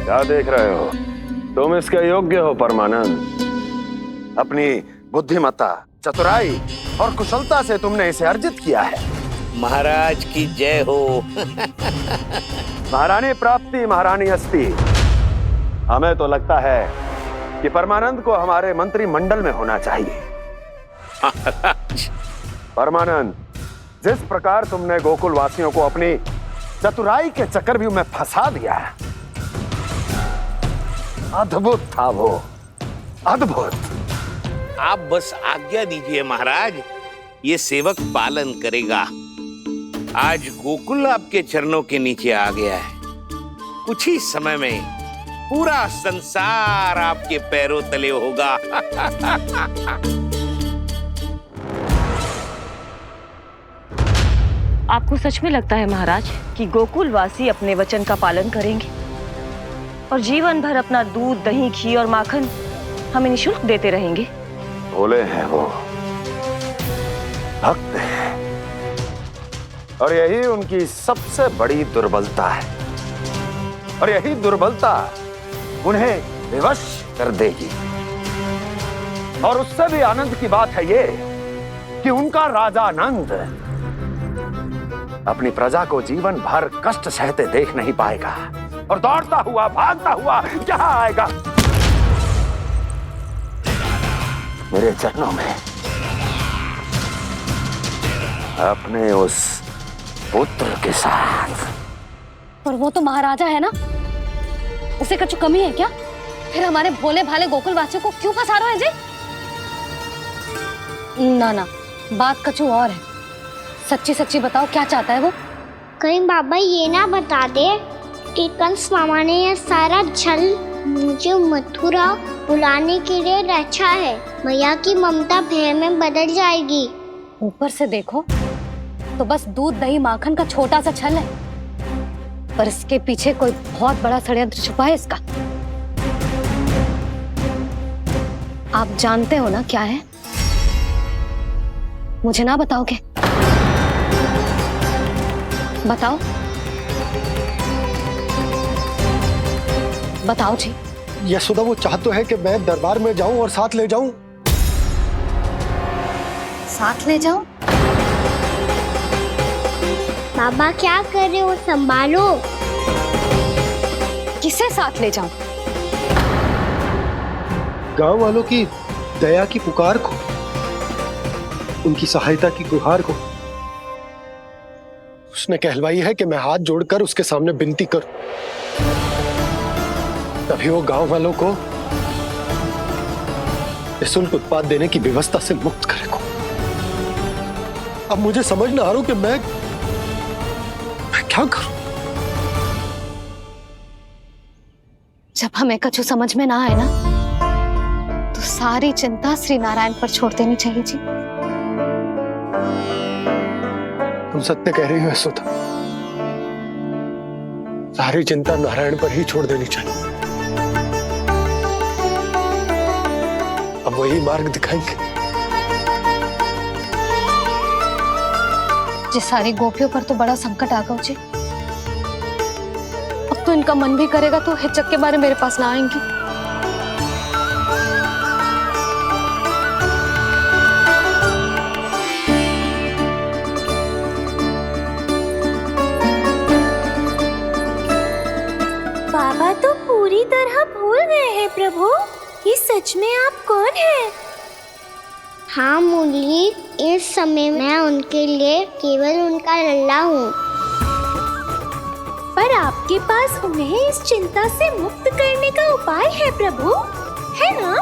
क्या देख रहे हो? तुम इसके योग्य हो परमानंद। अपनी बुद्धिमत्ता, चतुराई और कुशलता से तुमने इसे अर्जित किया है। महाराज की जय हो। महारानी प्राप्ति महारानी अस्ति। हमें तो लगता है कि परमानंद को हमारे मंत्रिमंडल में होना चाहिए। परमानंद, जिस प्रकार तुमने गोकुल वासियों को अपनी चतुराई के चक्रव्यूह में फंसा दिया है, अद्भुत था वो, अद्भुत। आप बस आज्ञा दीजिए महाराज, ये सेवक पालन करेगा। आज गोकुल आपके चरणों के नीचे आ गया है। कुछ ही समय में पूरा संसार आपके पैरों तले होगा। आपको सच में लगता है महाराज कि गोकुल वासी अपने वचन का पालन करेंगे और जीवन भर अपना दूध, दही, घी और माखन हमें निःशुल्क देते रहेंगे? भोले हैं वो, भक्त हैं, और यही उनकी सबसे बड़ी दुर्बलता है। और यही दुर्बलता उन्हें विवश कर देगी। और उससे भी आनंद की बात है ये कि उनका राजा नंद अपनी प्रजा को जीवन भर कष्ट सहते देख नहीं पाएगा और दौड़ता हुआ, भागता हुआ यहाँ आएगा मेरे चरणों में, अपने उस पुत्र के साथ। पर वो तो महाराजा है ना, उसे कुछ कमी है क्या? फिर हमारे भोले भाले गोकुल वासियों को क्यों फंसा रहे हैं जी? ना ना, बात कछु और है। सच्ची सच्ची बताओ, क्या चाहता है वो? कहीं बाबा ये ना बता दे कि कंस मामा ने यह सारा छल मुझे मथुरा बुलाने के लिए रचा है। मैया की ममता भय में बदल जाएगी। ऊपर से देखो तो बस दूध, दही, माखन का छोटा सा छल है, पर इसके पीछे कोई बहुत बड़ा षड्यंत्र छुपा है इसका। आप जानते हो ना क्या है? मुझे ना बताओगे? बताओ बताओ जी। यशोदा, वो चाह तो है कि मैं दरबार में जाऊं और साथ ले जाऊं। साथ ले जाऊं? बाबा क्या कर रहे हो, संभालो। किसे साथ ले जाऊं? गांव वालों की दया की पुकार को, उनकी सहायता की गुहार को। उसने कहलवाई है कि मैं हाथ जोड़कर उसके सामने विनती करूं, तभी वो गांव वालों को निःशुल्क उत्पाद देने की व्यवस्था से मुक्त करेगा। अब मुझे समझ ना आ रहा कि मैं क्या करूं। जब हमें कछु समझ में ना आए ना, तो सारी चिंता श्री नारायण पर छोड़ देनी चाहिए जी। तुम सत्य कह रही हो यशोदा, सारी चिंता नारायण पर ही छोड़ देनी चाहिए। अब वही मार्ग दिखाएंगे। जी सारी गोपियों पर तो बड़ा संकट आ गया जी। अब तो इनका मन भी करेगा तो हिचक के बारे मेरे पास ना आएंगी। बाबा तो पूरी तरह भूल गए हैं प्रभु, ये सच में आप कौन हैं? हाँ मुरली, इस समय मैं उनके लिए केवल उनका लल्ला हूँ। पर आपके पास उन्हें इस चिंता से मुक्त करने का उपाय है प्रभु, है ना?